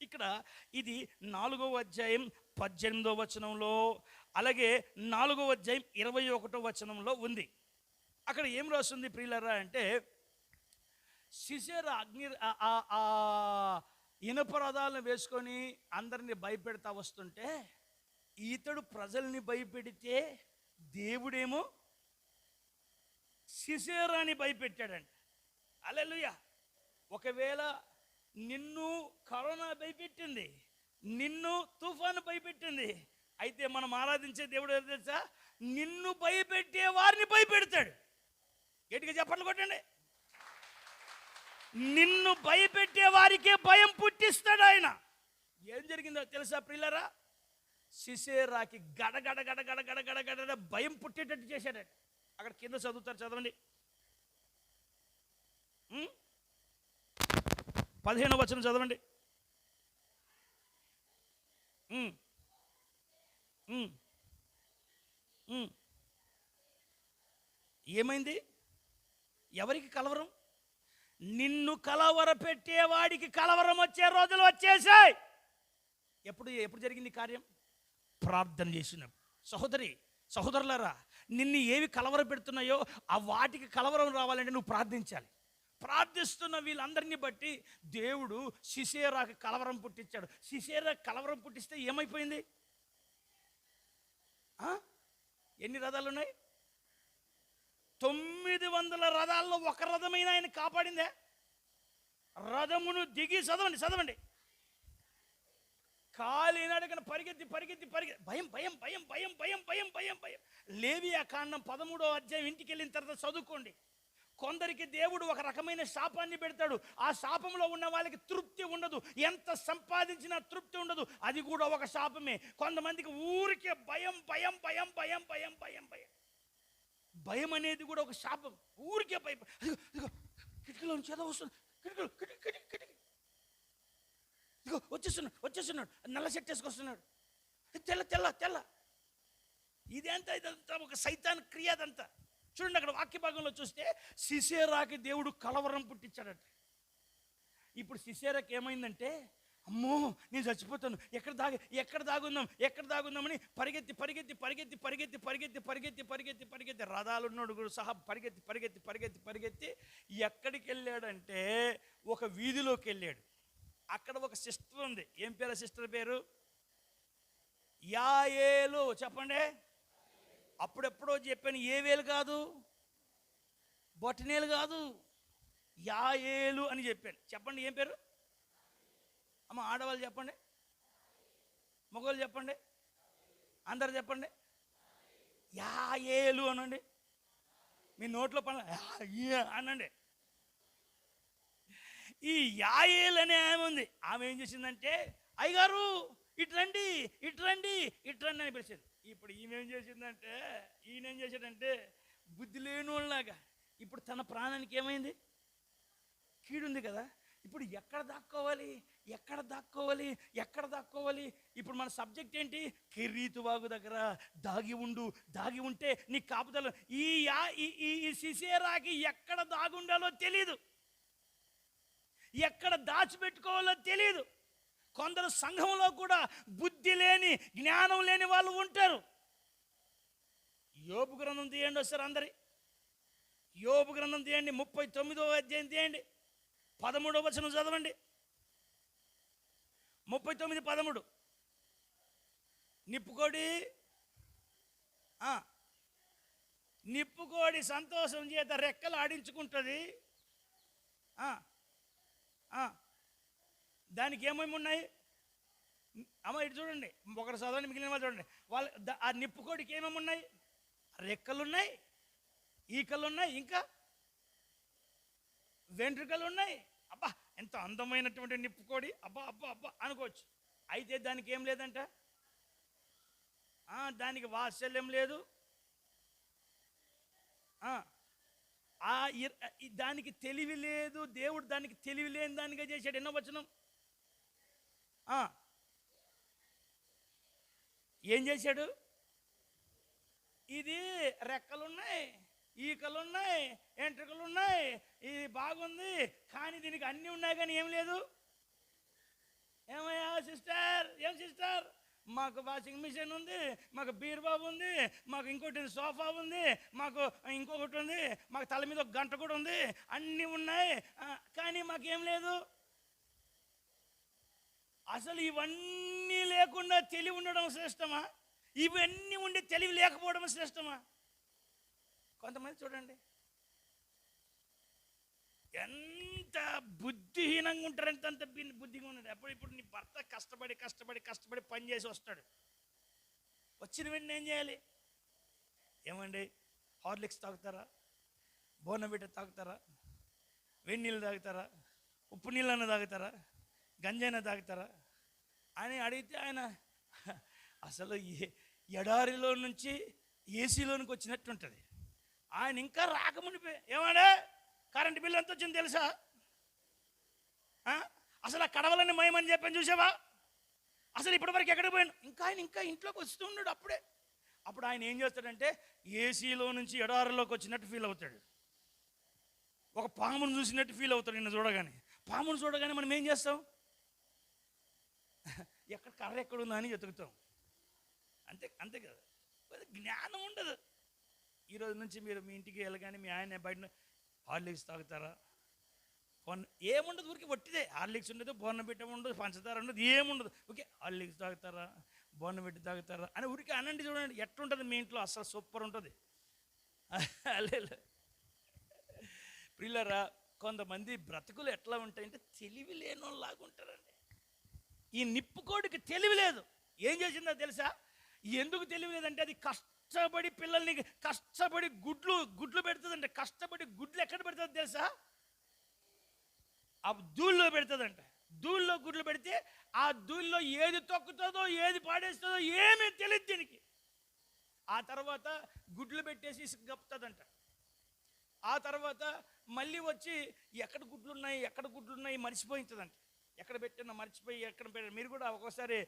ఇక్కడ ఇది 4వ అధ్యాయం 18వ వచనంలో, అలాగే 4వ అధ్యాయం 21వ వచనంలో ఉంది. అక్కడ ఏం రాస్తుంది ప్రియులారా అంటే, సిసేరా ఇనపరథాలను వేసుకొని అందరిని భయపెడతా వస్తుంటే, ఇతడు ప్రజల్ని భయపెడితే దేవుడేమో సిసేరాని భయపెట్టాడంట. హల్లెలూయా. ఒకవేళ నిన్ను కరోనా భయపెట్టింది, నిన్ను తుఫాను భయపెట్టింది, అయితే మనం ఆరాధించే దేవుడు ఏదో తెలుసా? నిన్ను భయపెట్టే వారిని భయపెడతాడు. గట్టిగా చెప్పండి, కొట్టండి. నిన్ను భయపెట్టే వారికే భయం పుట్టిస్తాడు ఆయన. ఏం జరిగిందో తెలుసా ప్రియులారా? సిసేరాకి గడగడ గడగడ గడగడ గడ భయం పుట్టేటట్టు చేశాడట. అక్కడ కింద చదువుతారు, చదవండి. 15వ వచనం చదవండి. ఏమైంది? ఎవరికి కలవరం? నిన్ను కలవరపెట్టేవాడికి కలవరం వచ్చే రోజులు వచ్చేసాయి. ఎప్పుడు జరిగింది కార్యం? ప్రార్థన చేసినప్పుడు. సహోదరులారా, నిన్ను ఏవి కలవరం పెడుతున్నాయో ఆ వాటికి కలవరం రావాలంటే నువ్వు ప్రార్థించాలి. ప్రార్థిస్తున్న వీళ్ళందరినీ బట్టి దేవుడు సిసేరాకి కలవరం పుట్టించాడు. సిసేరాకి కలవరం పుట్టిస్తే ఏమైపోయింది? ఎన్ని రథాలు ఉన్నాయి? 900 రథాల్లో ఒక రథమైన ఆయన కాపాడిందే. రథమును దిగి చదవండి. కాలినడకన పరిగెత్తి భయం. లేవియా కాండం 13వ అధ్యాయం ఇంటికి వెళ్ళిన తర్వాత చదువుకోండి. కొందరికి దేవుడు ఒక రకమైన శాపాన్ని పెడతాడు. ఆ శాపంలో ఉన్న వాళ్ళకి తృప్తి ఉండదు. ఎంత సంపాదించినా తృప్తి ఉండదు. అది కూడా ఒక శాపమే. కొంతమందికి ఊరికే భయం. భయం అనేది కూడా ఒక శాపం. ఊరికే భయం. కిటికీలో నుంచి ఏదో వస్తుంది. కిటికీ వచ్చేస్తున్నాడు. నల్ల షర్ట్ వేసుకొస్తున్నాడు. తెల్ల. ఇదంతా ఒక సైతాన్ క్రియ. అదంతా చూడండి. అక్కడ వాక్య భాగంలో చూస్తే సిసేరాకి దేవుడు కలవరం పుట్టించాడట. ఇప్పుడు సిసేరాకి ఏమైందంటే, అమ్మో నేను చచ్చిపోతాను, ఎక్కడ దాగుందామని పరిగెత్తి రథాలున్నాడు కూడా సహా పరిగెత్తి ఎక్కడికి వెళ్ళాడంటే ఒక వీధిలోకి వెళ్ళాడు. అక్కడ ఒక సిస్టర్ ఉంది. ఏం పేరు? సిస్టర్ పేరు యాయేలు. చెప్పండి. అప్పుడెప్పుడో చెప్పాను, ఏ వేలు కాదు, బొటనేలు కాదు, యాయేలు అని చెప్పాను. చెప్పండి, ఏం పేరు? అమ్మ, ఆడవాళ్ళు చెప్పండి, మగవాళ్ళు చెప్పండి, అందరు చెప్పండి. యాయేలు అనండి. మీ నోట్లో పని అనండి. ఈ యాయేలు అనే ఆమె ఉంది. ఆమె ఏం చేసిందంటే, అయ్యగారు ఇటు రండి అని పిలిచింది. ఇప్పుడు ఈయన ఏం చేశాడంటే బుద్ధి లేనిలాగా ఇప్పుడు తన ప్రాణానికి ఏమైంది? కీడుంది కదా. ఇప్పుడు ఎక్కడ దాక్కోవాలి? ఇప్పుడు మన సబ్జెక్ట్ ఏంటి? కెరీతు వాగు దగ్గర దాగి ఉంటే నీ కాపుదల. ఈ సిసేరాకి ఎక్కడ దాగుండాలో తెలీదు, ఎక్కడ దాచిపెట్టుకోవాలో తెలీదు. కొందరు సంఘంలో కూడా బుద్ధి లేని, జ్ఞానం లేని వాళ్ళు ఉంటారు. యోబు గ్రంథం తీయండి ఒకసారి అందరి. యోబు గ్రంథం తీయండి, 39వ అధ్యాయం తీయండి, 13వ వచనం చదవండి. 39:13. నిప్పుకోడి సంతోషం చేత రెక్కలు ఆడించుకుంటుంది. దానికి ఏమేమి ఉన్నాయి? అమ్మ ఇటు చూడండి, ఒకరు చదవండి, మిగిలిన వాళ్ళు చూడండి. ఆ నిప్పుకోడికి ఏమేమి ఉన్నాయి? రెక్కలున్నాయి, ఈకలున్నాయి, ఇంకా వెంట్రుకలు ఉన్నాయి. అబ్బా ఎంత అందమైనటువంటి నిప్పుకోడి, అబ్బా అనుకోవచ్చు. అయితే దానికి ఏం లేదంట, దానికి వాత్సల్యం లేదు, దానికి తెలివి లేదు. దేవుడు దానికి తెలివి లేని దానిగా చేశాడు. ఎన్నో వచనం? ఏం చేశాడు? ఇది రెక్కలున్నాయి, ఈకలున్నాయి, ఎంట్రుకలున్నాయి, ఇది బాగుంది, కానీ దీనికి అన్నీ ఉన్నాయి కానీ ఏం లేదు. ఏమయ్యా సిస్టర్, ఏం సిస్టర్, మాకు వాషింగ్ మిషన్ ఉంది, మాకు బీర్బాబు ఉంది, మాకు ఇంకోటి సోఫా ఉంది, మాకు ఇంకొకటి ఉంది, మాకు తల మీద ఒక గంట కూడా ఉంది, అన్నీ ఉన్నాయి, కానీ మాకేం లేదు. అసలు ఇవన్నీ లేకుండా తెలివి ఉండడం శ్రేష్టమా? ఇవన్నీ ఉండి తెలివి లేకపోవడం శ్రేష్టమా? కొంతమంది చూడండి, ఎంత బుద్ధిహీనంగా ఉంటారంటే అంత బుద్ధిగా ఉన్నాడు. ఇప్పుడు నీ భర్త కష్టపడి కష్టపడి కష్టపడి పని చేసి వస్తాడు. వచ్చిన వెంటనే ఏం చేయాలి? ఏమండి, హార్లిక్స్ తాగుతారా, బోర్న్విటా తాగుతారా, వేడి నీళ్ళు తాగుతారా, ఉప్పు నీళ్ళన్న తాగుతారా, గంజైనా తాగుతారా అని అడిగితే ఆయన అసలు ఎడారిలో నుంచి ఏసీలోనికి వచ్చినట్టు ఉంటుంది. ఆయన ఇంకా రాకమునిపే ఏమండే కరెంట్ బిల్లు ఎంత వచ్చింది తెలుసా? అసలు ఆ కడవలన్నీ మయమని చెప్పాను చూసావా? అసలు ఇప్పటివరకు ఎక్కడికి పోయాను? ఆయన ఇంకా ఇంట్లోకి వస్తూ ఉన్నాడు. అప్పుడు ఆయన ఏం చేస్తాడంటే ఏసీలో నుంచి ఎడారిలోకి వచ్చినట్టు ఫీల్ అవుతాడు. ఒక పామును చూసినట్టు ఫీల్ అవుతాడు. నిన్ను చూడగానే, పామును చూడగానే మనం ఏం చేస్తాం? ఎక్కడ కర్ర ఎక్కడుందా అని వెతుకుతాం. అంతే కదా. జ్ఞానం ఉండదు. ఈరోజు నుంచి మీరు మీ ఇంటికి వెళ్ళగానే మీ ఆయన బయట హార్లిక్స్ తాగుతారా, ఏముండదు, ఊరికి వట్టిదే. హార్లిక్స్ ఉండదు, బోర్న్విటా ఉండదు, పంచదార ఉండదు, ఏముండదు. ఓకే, హార్లిక్స్ తాగుతారా, బోర్న్విటా తాగుతారా అని ఊరికి అనండి. చూడండి ఎట్లుంటుంది మీ ఇంట్లో. అసలు సూపర్ ఉంటుంది. ప్రియులారా, కొంతమంది బ్రతుకులు ఎట్లా ఉంటాయంటే తెలివి లేనోళ్ళలాగా ఉంటారండి. ఈ నిప్పుకోడికి తెలివి లేదు. ఏం చేసిందో తెలుసా? ఎందుకు తెలివి లేదంటే అది కష్టపడి పిల్లల్ని కష్టపడి గుడ్లు పెడుతుందంటే, కష్టపడి గుడ్లు ఎక్కడ పెడుతుంది తెలుసా? ఆ దూళ్ళలో పెడుతుందంట. దూళ్ళలో గుడ్లు పెడితే ఆ దూళ్ళలో ఏది తొక్కుతుందో ఏది పాడేస్తుందో ఏమీ తెలియదు దీనికి. ఆ తర్వాత గుడ్లు పెట్టేసి గప్పుతుందంట. ఆ తర్వాత మళ్ళీ వచ్చి ఎక్కడ గుడ్లున్నాయి మర్చిపోయిందంట. ఎక్కడ పెట్టినా మర్చిపోయి ఎక్కడ పెట్టిన. మీరు కూడా ఒక్కోసారి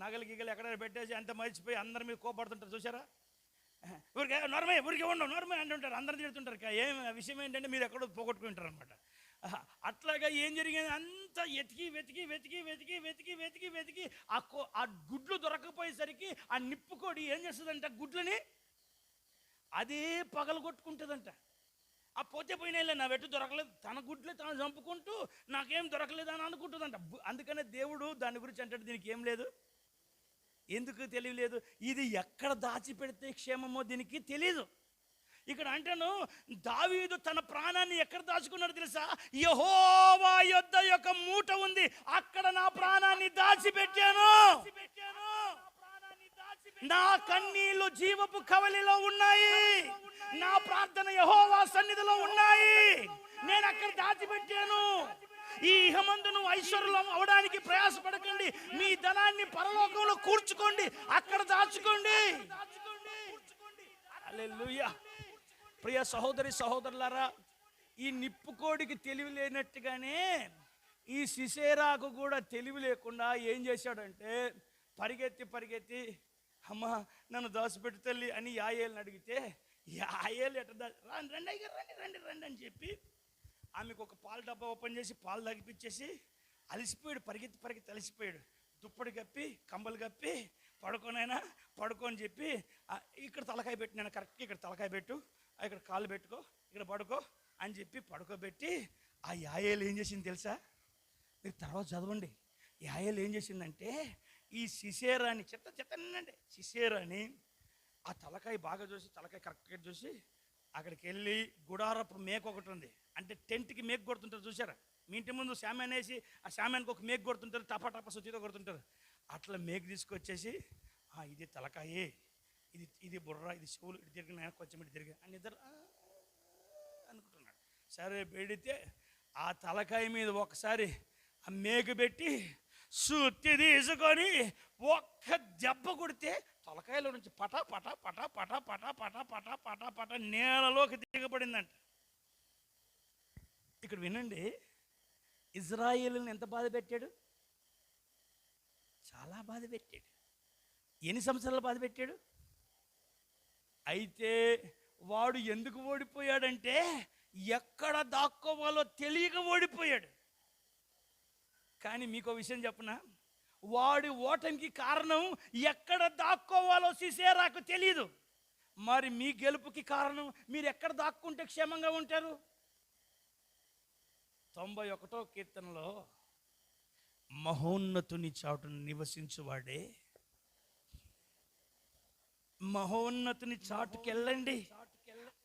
నగలు గిగలు ఎక్కడ పెట్టేసి అంత మర్చిపోయి అందరి మీద కోపడుతుంటారు చూసారా? ఊరికే ఊరికే నోర్మే అంటుంటారు, అందరిని తిడుతుంటారు. విషయం ఏంటంటే మీరు ఎక్కడో పోగొట్టుకుంటారు అనమాట. అట్లాగా ఏం జరిగింది? అంతా వెతికి ఆ గుడ్లు దొరకపోయేసరికి ఆ నిప్పుకోడి ఏం చేస్తుందంట, గుడ్లని అదే పగలగొట్టుకుంటుందంట. ఆ పోతే పోయినా నా వెట్టు దొరకలేదు, తన గుడ్లే తను చంపుకుంటూ నాకేం దొరకలేదు అని అనుకుంటుందంట. అందుకనే దేవుడు దాని గురించి అంటాడు, దీనికి ఏం లేదు. ఎందుకు తెలియలేదు? ఇది ఎక్కడ దాచిపెడితే క్షేమమో దీనికి తెలీదు. ఇక్కడ అంటాను, దావీదు తన ప్రాణాన్ని ఎక్కడ దాచుకున్నాడు తెలుసా? యెహోవా యొద్ద యొక్క మూట ఉంది, అక్కడ నా ప్రాణాన్ని దాచిపెట్టాను. నా కన్నీళ్లు జీవపు కవలిలో ఉన్నాయి, నా ప్రార్థన యెహోవా సన్నిధిలో ఉన్నాయి, నేను అక్కడ దాచిపెట్టాను. ఈ ఇహమందును ఐశ్వర్యం అవడానికి ప్రయాసపడకండి, మీ ధనాన్ని పరలోకంలో కూర్చుకోండి, అక్కడ దాచుకోండి. హల్లెలూయా. ప్రియ సహోదరి సహోదరులారా, ఈ నిప్పుకోడికి తెలివి లేనట్టుగానే ఈ సిసేరాకు కూడా తెలివి లేకుండా ఏం చేశాడంటే పరిగెత్తి అమ్మ నన్ను దాచిపెట్టు తల్లి అని యాయేలుని అడిగితే, యాయేలు రండి అని చెప్పి ఆమెకు ఒక పాల డబ్బా ఓపెన్ చేసి పాలు తగ్గిపించేసి అలసిపోయాడు. పరిగెత్తి అలసిపోయాడు. దుప్పటి కప్పి కంబలు కప్పి పడుకొని చెప్పి ఇక్కడ తలకాయ పెట్టి, నేను కరెక్ట్గా ఇక్కడ తలకాయ పెట్టు, ఇక్కడ కాళ్ళు పెట్టుకో, ఇక్కడ పడుకో అని చెప్పి పడుకోబెట్టి ఆ యాయేలు ఏం చేసింది తెలుసా? మీరు తర్వాత చదవండి. యాయేలు ఏం చేసిందంటే ఈ సిసేరాని చెత్తనండి సిసేరాని ఆ తలకాయ బాగా చూసి, తలకాయ కరెక్ట్గా చూసి అక్కడికి వెళ్ళి గుడారపు మేక ఒకటి ఉంది, అంటే టెంట్కి మేక కొడుతుంటారు చూసారా? మీ ఇంటి ముందు శామ్యాన్ వేసి ఆ శామ్యానికి ఒక మేక కొడుతుంటారు, టపా సుచితో కొడుతుంటారు. అట్లా మేక తీసుకొచ్చేసి ఇది తలకాయే, ఇది బుర్ర, ఇది చెవులు, ఇటు తిరిగిన కొంచెం ఇటు తిరిగి అని ఇద్దరు అనుకుంటున్నాడు. సరే పెడితే ఆ తలకాయ మీద ఒకసారి ఆ మేక పెట్టి సుత్తి తీసుకొని ఒక్క దెబ్బ కొడితే తలకాయలో నుంచి పటా పటా పటా పటా పటా పటా పటా పటా పటా నేలలోకి దిగబడిందంట. ఇక్కడ వినండి, ఇజ్రాయేలుని ఎంత బాధ పెట్టాడు? చాలా బాధ పెట్టాడు. ఎన్ని సంవత్సరాలు బాధ పెట్టాడు? అయితే వాడు ఎందుకు ఓడిపోయాడంటే ఎక్కడ దాక్కోవాలో తెలియక ఓడిపోయాడు. కానీ మీకు విషయం చెప్పనా, వాడి ఓటమికి కారణం ఎక్కడ దాక్కోవాలో సిసేరాకు తెలియదు. మరి మీ గెలుపుకి కారణం మీరు ఎక్కడ దాక్కుంటే క్షేమంగా ఉంటారు? 91వ కీర్తనలో మహోన్నతుని చాటును నివసించువాడే, మహోన్నతుని చాటుకెళ్ళండి,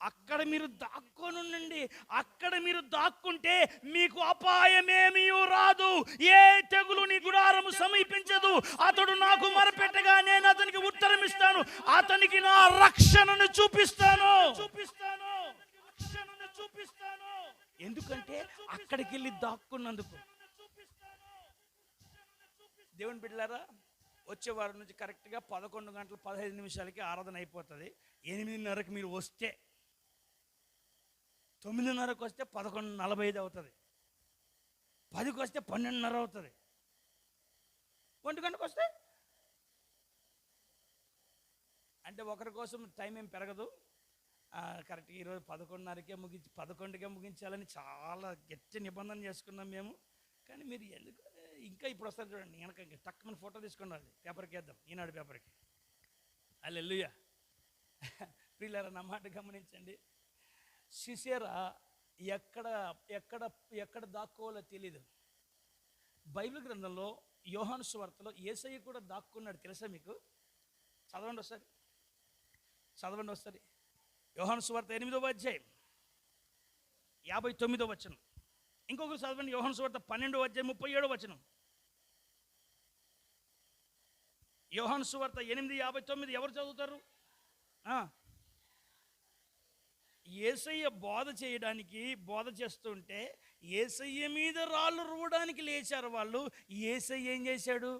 అక్కడ మీరు దాక్కొని ఉండండి. అక్కడ మీరు దాక్కుంటే మీకు అపాయమేమీ రాదు, ఏ తెగులు నీ గుడారము సమీపించదు. అతడు నాకు మొరపెట్టగా నేను అతనికి ఉత్తరం ఇస్తాను, అతనికి నా రక్షణను చూపిస్తాను. ఎందుకంటే అక్కడికి వెళ్ళి దాక్కున్నందుకు. దేవుని బిడ్డలారా, వచ్చే వారం నుంచి కరెక్ట్గా 11:15 ఆరాధన అయిపోతుంది. 8:30కి మీరు వస్తే, 9:30కి వస్తే 11:45 అవుతుంది, 10కి వస్తే 12:30 అవుతుంది, 1 గంటకు వస్తే అంటే ఒకరి కోసం టైం ఏం పెరగదు. కరెక్ట్గా ఈరోజు 11:30కే 11కే ముగించాలని చాలా గట్టి నిబంధన చేసుకున్నాం మేము. కానీ మీరు ఎందుకు ఇంకా ఇప్పుడు వస్తారు చూడండి, వెనక ఇంకా టక్కుమని ఫోటో తీసుకున్నారు, పేపర్కి వేద్దాం, ఈనాడు పేపర్కి. హల్లెలూయా. ప్రియులారా, నా మాట గమనించండి. సిసేరా ఎక్కడ ఎక్కడ ఎక్కడ దాక్కోవాలో తెలీదు. బైబిల్ గ్రంథంలో యోహాను సువార్తలో యేసయ్య కూడా దాక్కున్నాడు, తెలుసా మీకు? చదవండి ఒకసారి. యోహాను సువార్త 8వ అధ్యాయం 59వ వచనం. ఇంకొకరు చదవండి, యోహాను సువార్త 12వ అధ్యాయం 37వ వచనం. యోహాను సువార్త 8:59 ఎవరు చదువుతారు? యేసయ్య బోధ చేస్తుంటే యేసయ్య మీద రాళ్ళు రువ్వడానికి లేచారు వాళ్ళు. యేసయ్య ఏం చేశాడు?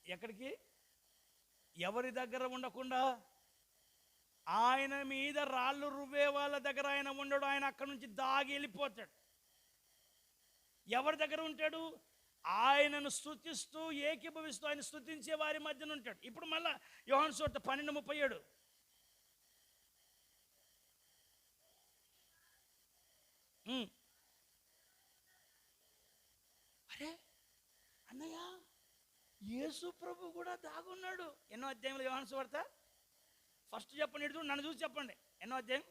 ఎక్కడికి? ఎవరి దగ్గర ఉండకుండా ఆయన మీద రాళ్ళు రువ్వే వాళ్ళ దగ్గర ఆయన ఉండడు. ఆయన అక్కడి నుంచి దాగి వెళ్ళిపోతాడు. ఎవరి దగ్గర ఉంటాడు? ఆయనను స్తుతిస్తూ ఏకీభవిస్తూ ఆయన స్తుతించే వారి మధ్యన ఉంటాడు. ఇప్పుడు మళ్ళా యోహాను సువార్త 12:37. అరే అన్నయ్య, యేసు ప్రభు కూడా దాగున్నాడు. ఎన్నో అధ్యాయంలో యోహాను సువార్త? ఫస్ట్ చెప్పండి, నన్ను చూసి చెప్పండి. ఎన్నో అధ్యాయం?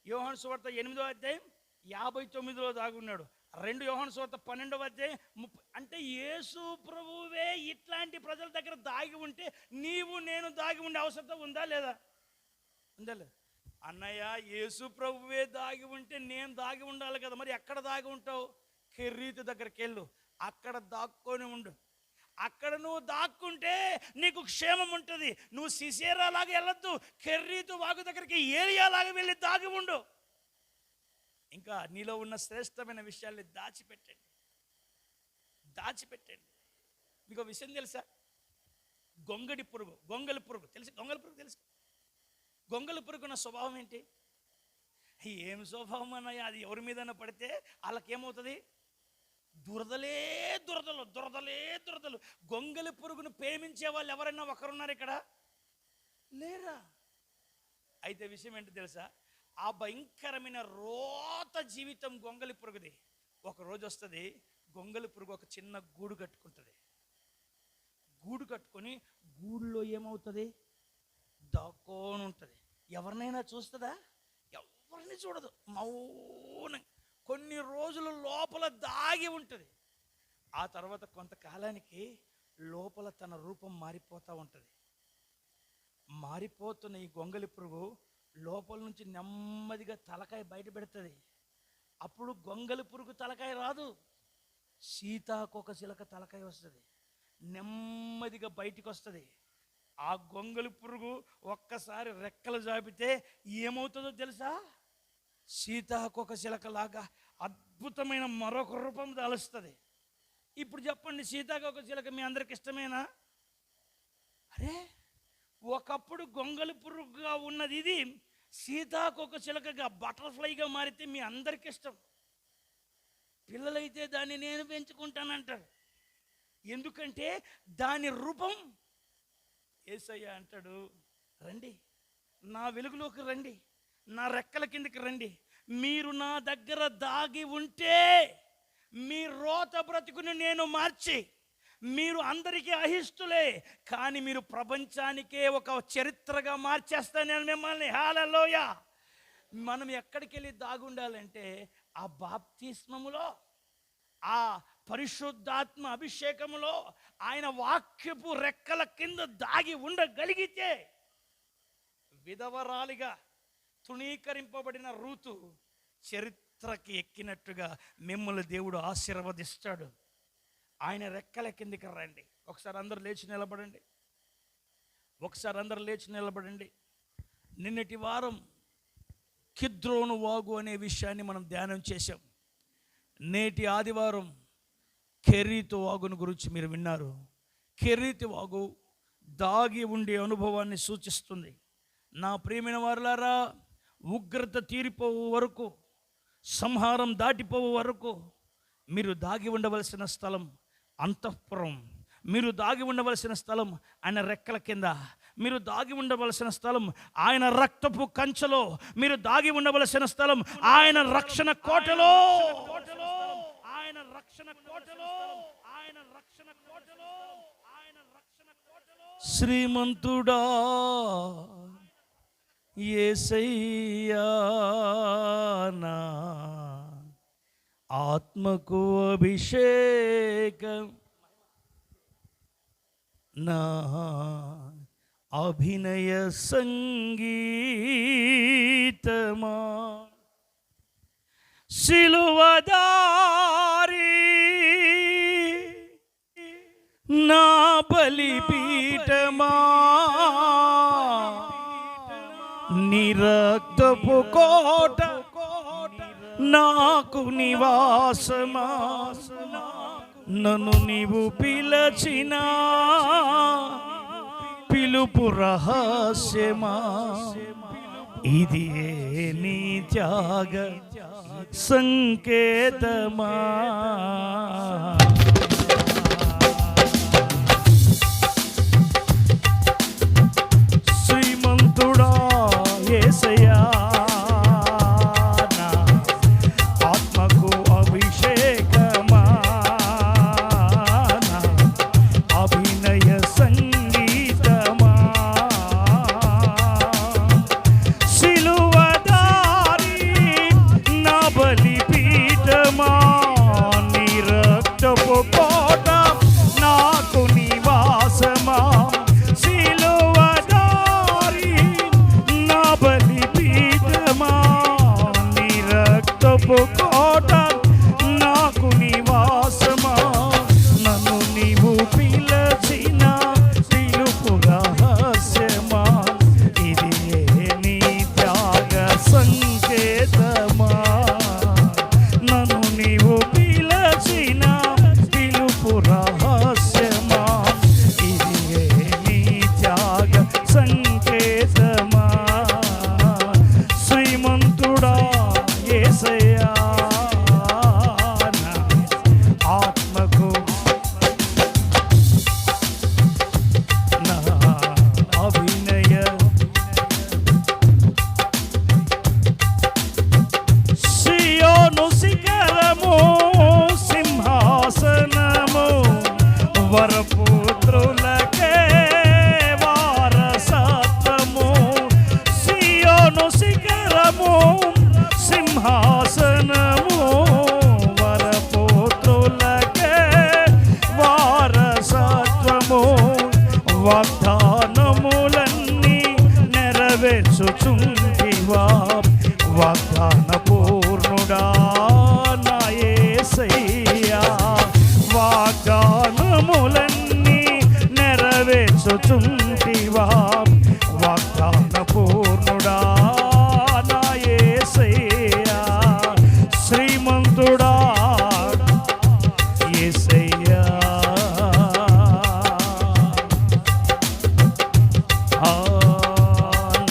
యోహాను సువార్త 8వ అధ్యాయం 59లో దాగున్నాడు. 2 యోహాను సువార్త 12వ అధ్యాయం 30. అంటే యేసు ప్రభువే ఇట్లాంటి ప్రజల దగ్గర దాగి ఉంటే నీవు నేను దాగి ఉండే అవసరం ఉందా లేదా? అన్నయ్య, యేసు ప్రభువే దాగి ఉంటే నేను దాగి ఉండాలి కదా, మరి ఎక్కడ దాగి ఉంటావు? కెర్రీతు దగ్గరికి వెళ్ళు, అక్కడ దాక్కొని ఉండు. అక్కడ నువ్వు దాక్కుంటే నీకు క్షేమం ఉంటుంది. నువ్వు సిసేరా లాగా వెళ్ళొద్దు, కెర్రీతు వాగు దగ్గరికి ఏలియాలాగా వెళ్ళి దాగి ఉండు. ఇంకా నీలో ఉన్న శ్రేష్టమైన విషయాల్ని దాచిపెట్టండి. మీకు విషయం తెలుసా? గొంగళి పురుగు తెలుసు. గొంగళి పురుగు ఉన్న స్వభావం ఏంటి? ఏం స్వభావం అన్నయ్య? అది ఎవరి మీదైనా పడితే వాళ్ళకేమవుతుంది? దురదలు. గొంగళి పురుగును ప్రేమించే వాళ్ళు ఎవరైనా ఒకరున్నారు ఇక్కడ? లేరా? అయితే విషయం ఏంటో తెలుసా? ఆ భయంకరమైన రోత జీవితం గొంగళి పురుగుది. ఒక రోజు వస్తుంది, గొంగళి పురుగు ఒక చిన్న గూడు కట్టుకుంటుంది. గూడు కట్టుకొని గూడులో ఏమవుతుంది? దాక్కొని ఉంటుంది. ఎవరినైనా చూస్తుందా? ఎవరిని చూడదు, మౌనం. కొన్ని రోజులు లోపల దాగి ఉంటుంది. ఆ తర్వాత కొంతకాలానికి లోపల తన రూపం మారిపోతూ ఉంటుంది. మారిపోతున్న ఈ గొంగళి పురుగు లోపల నుంచి నెమ్మదిగా తలకాయ బయట పెడుతుంది. అప్పుడు గొంగళి పురుగు తలకాయ రాదు, సీతాకోకచిలక తలకాయ వస్తుంది, నెమ్మదిగా బయటికి వస్తుంది. ఆ గొంగళి పురుగు ఒక్కసారి రెక్కలు జాపితే ఏమవుతుందో తెలుసా? సీతాకోకచిలకలాగా అద్భుతమైన మరొక రూపం దాలుస్తుంది. ఇప్పుడు చెప్పండి, సీతాకోకచిలక మీ అందరికి ఇష్టమేనా? అరే, ఒకప్పుడు గొంగళి పురుగుగా ఉన్నది ఇది సీతాకోకచిలకగా బటర్ఫ్లైగా మారితే మీ అందరికి ఇష్టం. పిల్లలైతే దాన్ని నేను పెంచుకుంటానంటారు. ఎందుకంటే దాని రూపం. యేసయ్య అంటాడు, రండి నా వెలుగులోకి రండి, నా రెక్కల కిందకి రండి. మీరు నా దగ్గర దాగి ఉంటే మీ రోత బ్రతుకుని నేను మార్చి, మీరు అందరికీ అహిష్టులే కానీ మీరు ప్రపంచానికే ఒక చరిత్రగా మార్చేస్తాను నేను మిమ్మల్ని. హల్లెలూయా. మనం ఎక్కడికి వెళ్ళి దాగుండాలంటే ఆ బాప్తిస్మములో, ఆ పరిశుద్ధాత్మ అభిషేకములో, ఆయన వాక్యపు రెక్కల కింద దాగి ఉండగలిగితే విధవరాలిగా తృణీకరింపబడిన రూతు చరిత్రకి ఎక్కినట్టుగా మిమ్మల్ని దేవుడు ఆశీర్వదిస్తాడు. ఆయన రెక్కల కిందికి రండి. ఒకసారి అందరూ లేచి నిలబడండి. నిన్నటి వారం కిద్రోను వాగు అనే విషయాన్ని మనం ధ్యానం చేశాం. నేటి ఆదివారం కెరీతు వాగును గురించి మీరు విన్నారు. కెరీతు వాగు దాగి ఉండే అనుభవాన్ని సూచిస్తుంది. నా ప్రియమైన వారులారా, ఉగ్రత తీరిపోవు వరకు, సంహారం దాటిపోవు వరకు మీరు దాగి ఉండవలసిన స్థలం అంతఃపురం. మీరు దాగి ఉండవలసిన స్థలం ఆయన రెక్కల కింద. మీరు దాగి ఉండవలసిన స్థలం ఆయన రక్తపు కంచెలో. మీరు దాగి ఉండవలసిన స్థలం ఆయన రక్షణ కోటలో. శ్రీమంతుడా యేసయ్యా, నా ఆత్మకు అభిషేకం, నా అభినయ సంగీతమా, సిలువదారి నా బలిపీఠమా, నీ రక్తపు కోట నాకు నివాసమా, నన్ను నీవు పిలచిన పిలుపు రహస్యమా, ఇది నీ త్యాగ సంకేతమా. శ్రీమంతుడా యేసయ్యా, నా ఆత్మకు అభిషేకమా, నా అభినయ సంగీతమా, సిలువదారి నా బలిపీఠమా, నీ రక్తపు కోట నాకు నివాసమా, సిలువదారి నా బలిపీఠమా, నీ రక్తపు కోట నాకు నివాసమా, నన్ను నీవు పిలచిన పిలుపు రహస్యమా, ఇది నీ త్యాగ సంకేతమా, నన్ను నీవు పిలచిన పిలుపు రహస్యమా, ఇది నీ త్యాగ సంకేతమా. శ్రీమంతుడా యేసయ్యా, నా ఆత్మకు నా అభినయ సియోను శిఖరము సింహాసనము, వరపుత్రులకే వారసత్వము. సియోను శిఖరము సింహాసనము, వరపుత్రులకే వారసత్వము. వాగ్దానములన్నీ నెరవేర్చుచుంటివా, వాగ్దాన పూర్ణుడా నా యేసయ్యా, వాగ్దానములన్నీ నెరవేర్చుచుంటివా, వాగ్దాన పూర్ణుడా నా యేసయ్యా. శ్రీమంతుడా యేసయ్యా,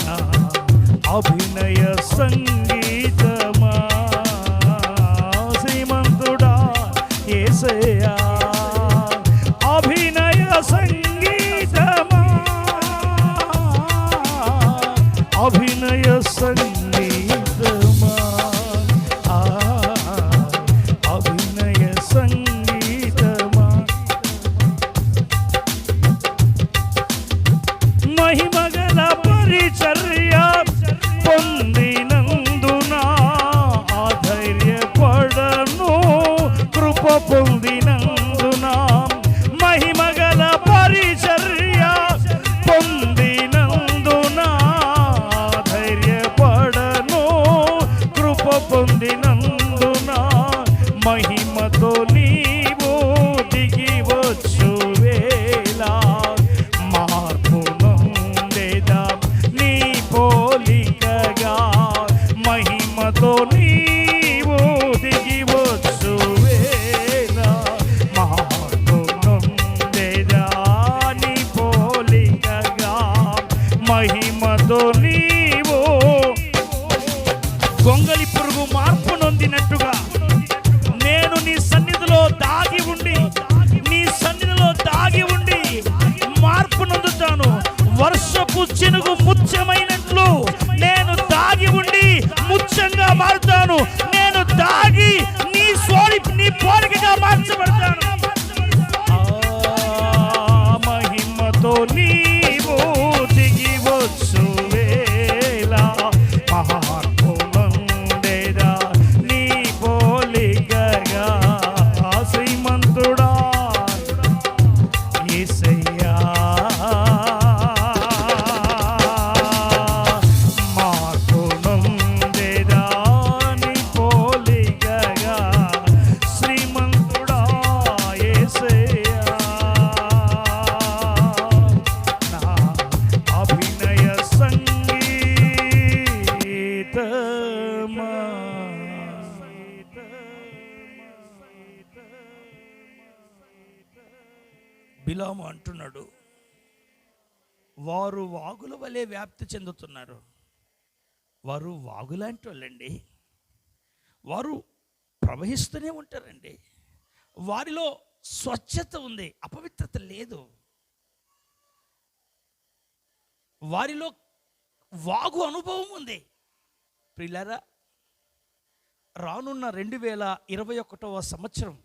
నా అభినయ సంగీతమా, శ్రీమంతుడా యేసయ్యా, అభినయ సంగీతమా, మహిమతో నీవు దిగి వచ్చు వేళ మార్పు నొందెదా నీ పోలికగా మహిమతో నీవు దిగి వచ్చు వేళ మార్పు నొందెదా నీ పోలికగా మహిమతో నీవు గొంగలి పురుగు మార్పు నొందినట్టుగా నేను నీ సన్నిధిలో దాగి ఉండి మార్పు నొందుతాను. వర్షపు చినుగు ముత్యమైనట్లు నేను దాగి ఉండి ముత్యంగా మారుతాను. నేను దాగి నీ పోలికగా మార్చబడతాను. మహిమతో నీవు దిగి వచ్చు వేళ మార్పు నొందెదా నీ పోలికగా శ్రీమంతుడా యేసయ్యా మార్పు నొందెదా నీ పోలికగా శ్రీమంతుడా యేసయ్యా నా అభినయ సంగీతమా బిలాము అంటున్నాడు, వారు వాగుల వలె వ్యాప్తి చెందుతున్నారు. వారు వాగులాంటి వాళ్ళండి. వారు ప్రవహిస్తూనే ఉంటారండి. వారిలో స్వచ్ఛత ఉంది, అపవిత్రత లేదు. వారిలో వాగు అనుభవం ఉంది. ప్రియులారా, రానున్న 2021వ సంవత్సరం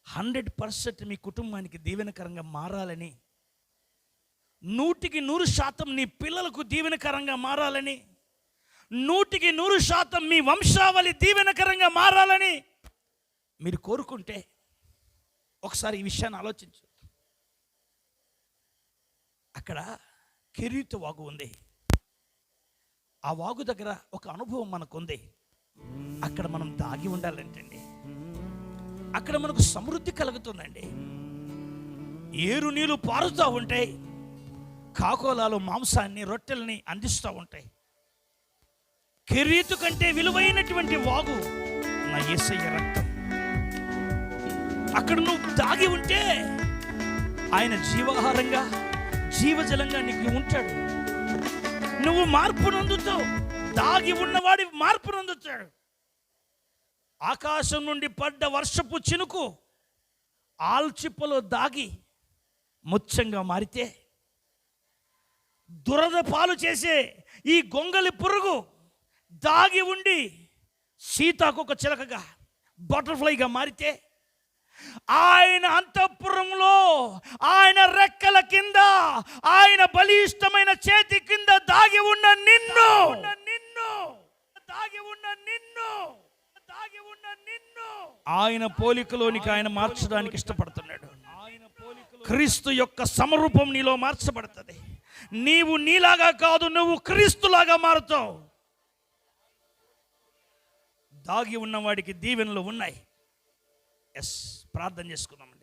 100% మీ కుటుంబానికి దీవెనకరంగా మారాలని, 100% నీ పిల్లలకు దీవెనకరంగా మారాలని, 100% మీ వంశావళి దీవెనకరంగా మారాలని మీరు కోరుకుంటే ఒకసారి ఈ విషయాన్ని ఆలోచించు. అక్కడ కెరీతు వాగు ఉంది. ఆ వాగు దగ్గర ఒక అనుభవం మనకుంది. అక్కడ మనం దాగి ఉండాలంటండి. అక్కడ మనకు సమృద్ధి కలుగుతుందండి. ఏరు నీళ్ళు పారుతూ ఉంటాయి. కాకోలాలు మాంసాన్ని రొట్టెల్ని అందిస్తూ ఉంటాయి. కెరీతు కంటే విలువైనటువంటి వాగు నా యేసయ్య రక్తం. అక్కడ నువ్వు దాగి ఉంటే ఆయన జీవాహారంగా జీవజలంగా నీకు ఉంటాడు. నువ్వు మార్పు నొందుతావు. దాగి ఉన్నవాడి మార్పు నొందుతాడు. ఆకాశం నుండి పడ్డ వర్షపు చినుకు ఆల్చిప్పలో దాగి ముత్యంగా మారితే, దురద పాలు చేసే ఈ గొంగలి పురుగు దాగి ఉండి సీతాకొక చిలకగా బటర్ఫ్లైగా మారితే, ఆయన అంతఃపురంలో ఆయన రెక్కల కింద ఆయన బలిష్టమైన చేతి కింద దాగి ఉన్న నిన్ను ఆయన పోలికలోనికి ఆయన మార్చడానికి ఇష్టపడుతున్నాడు. క్రీస్తు యొక్క సమరూపం నీలో మార్చబడుతుంది. నీవు నీలాగా కాదు, నువ్వు క్రీస్తులాగా మారుతావు. దాగి ఉన్నవాడికి దీవెనలు ఉన్నాయి. ఎస్, ప్రార్థన చేసుకుందామండి.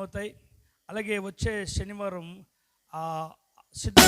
అవుతాయి. అలాగే వచ్చే శనివారం సిద్ధ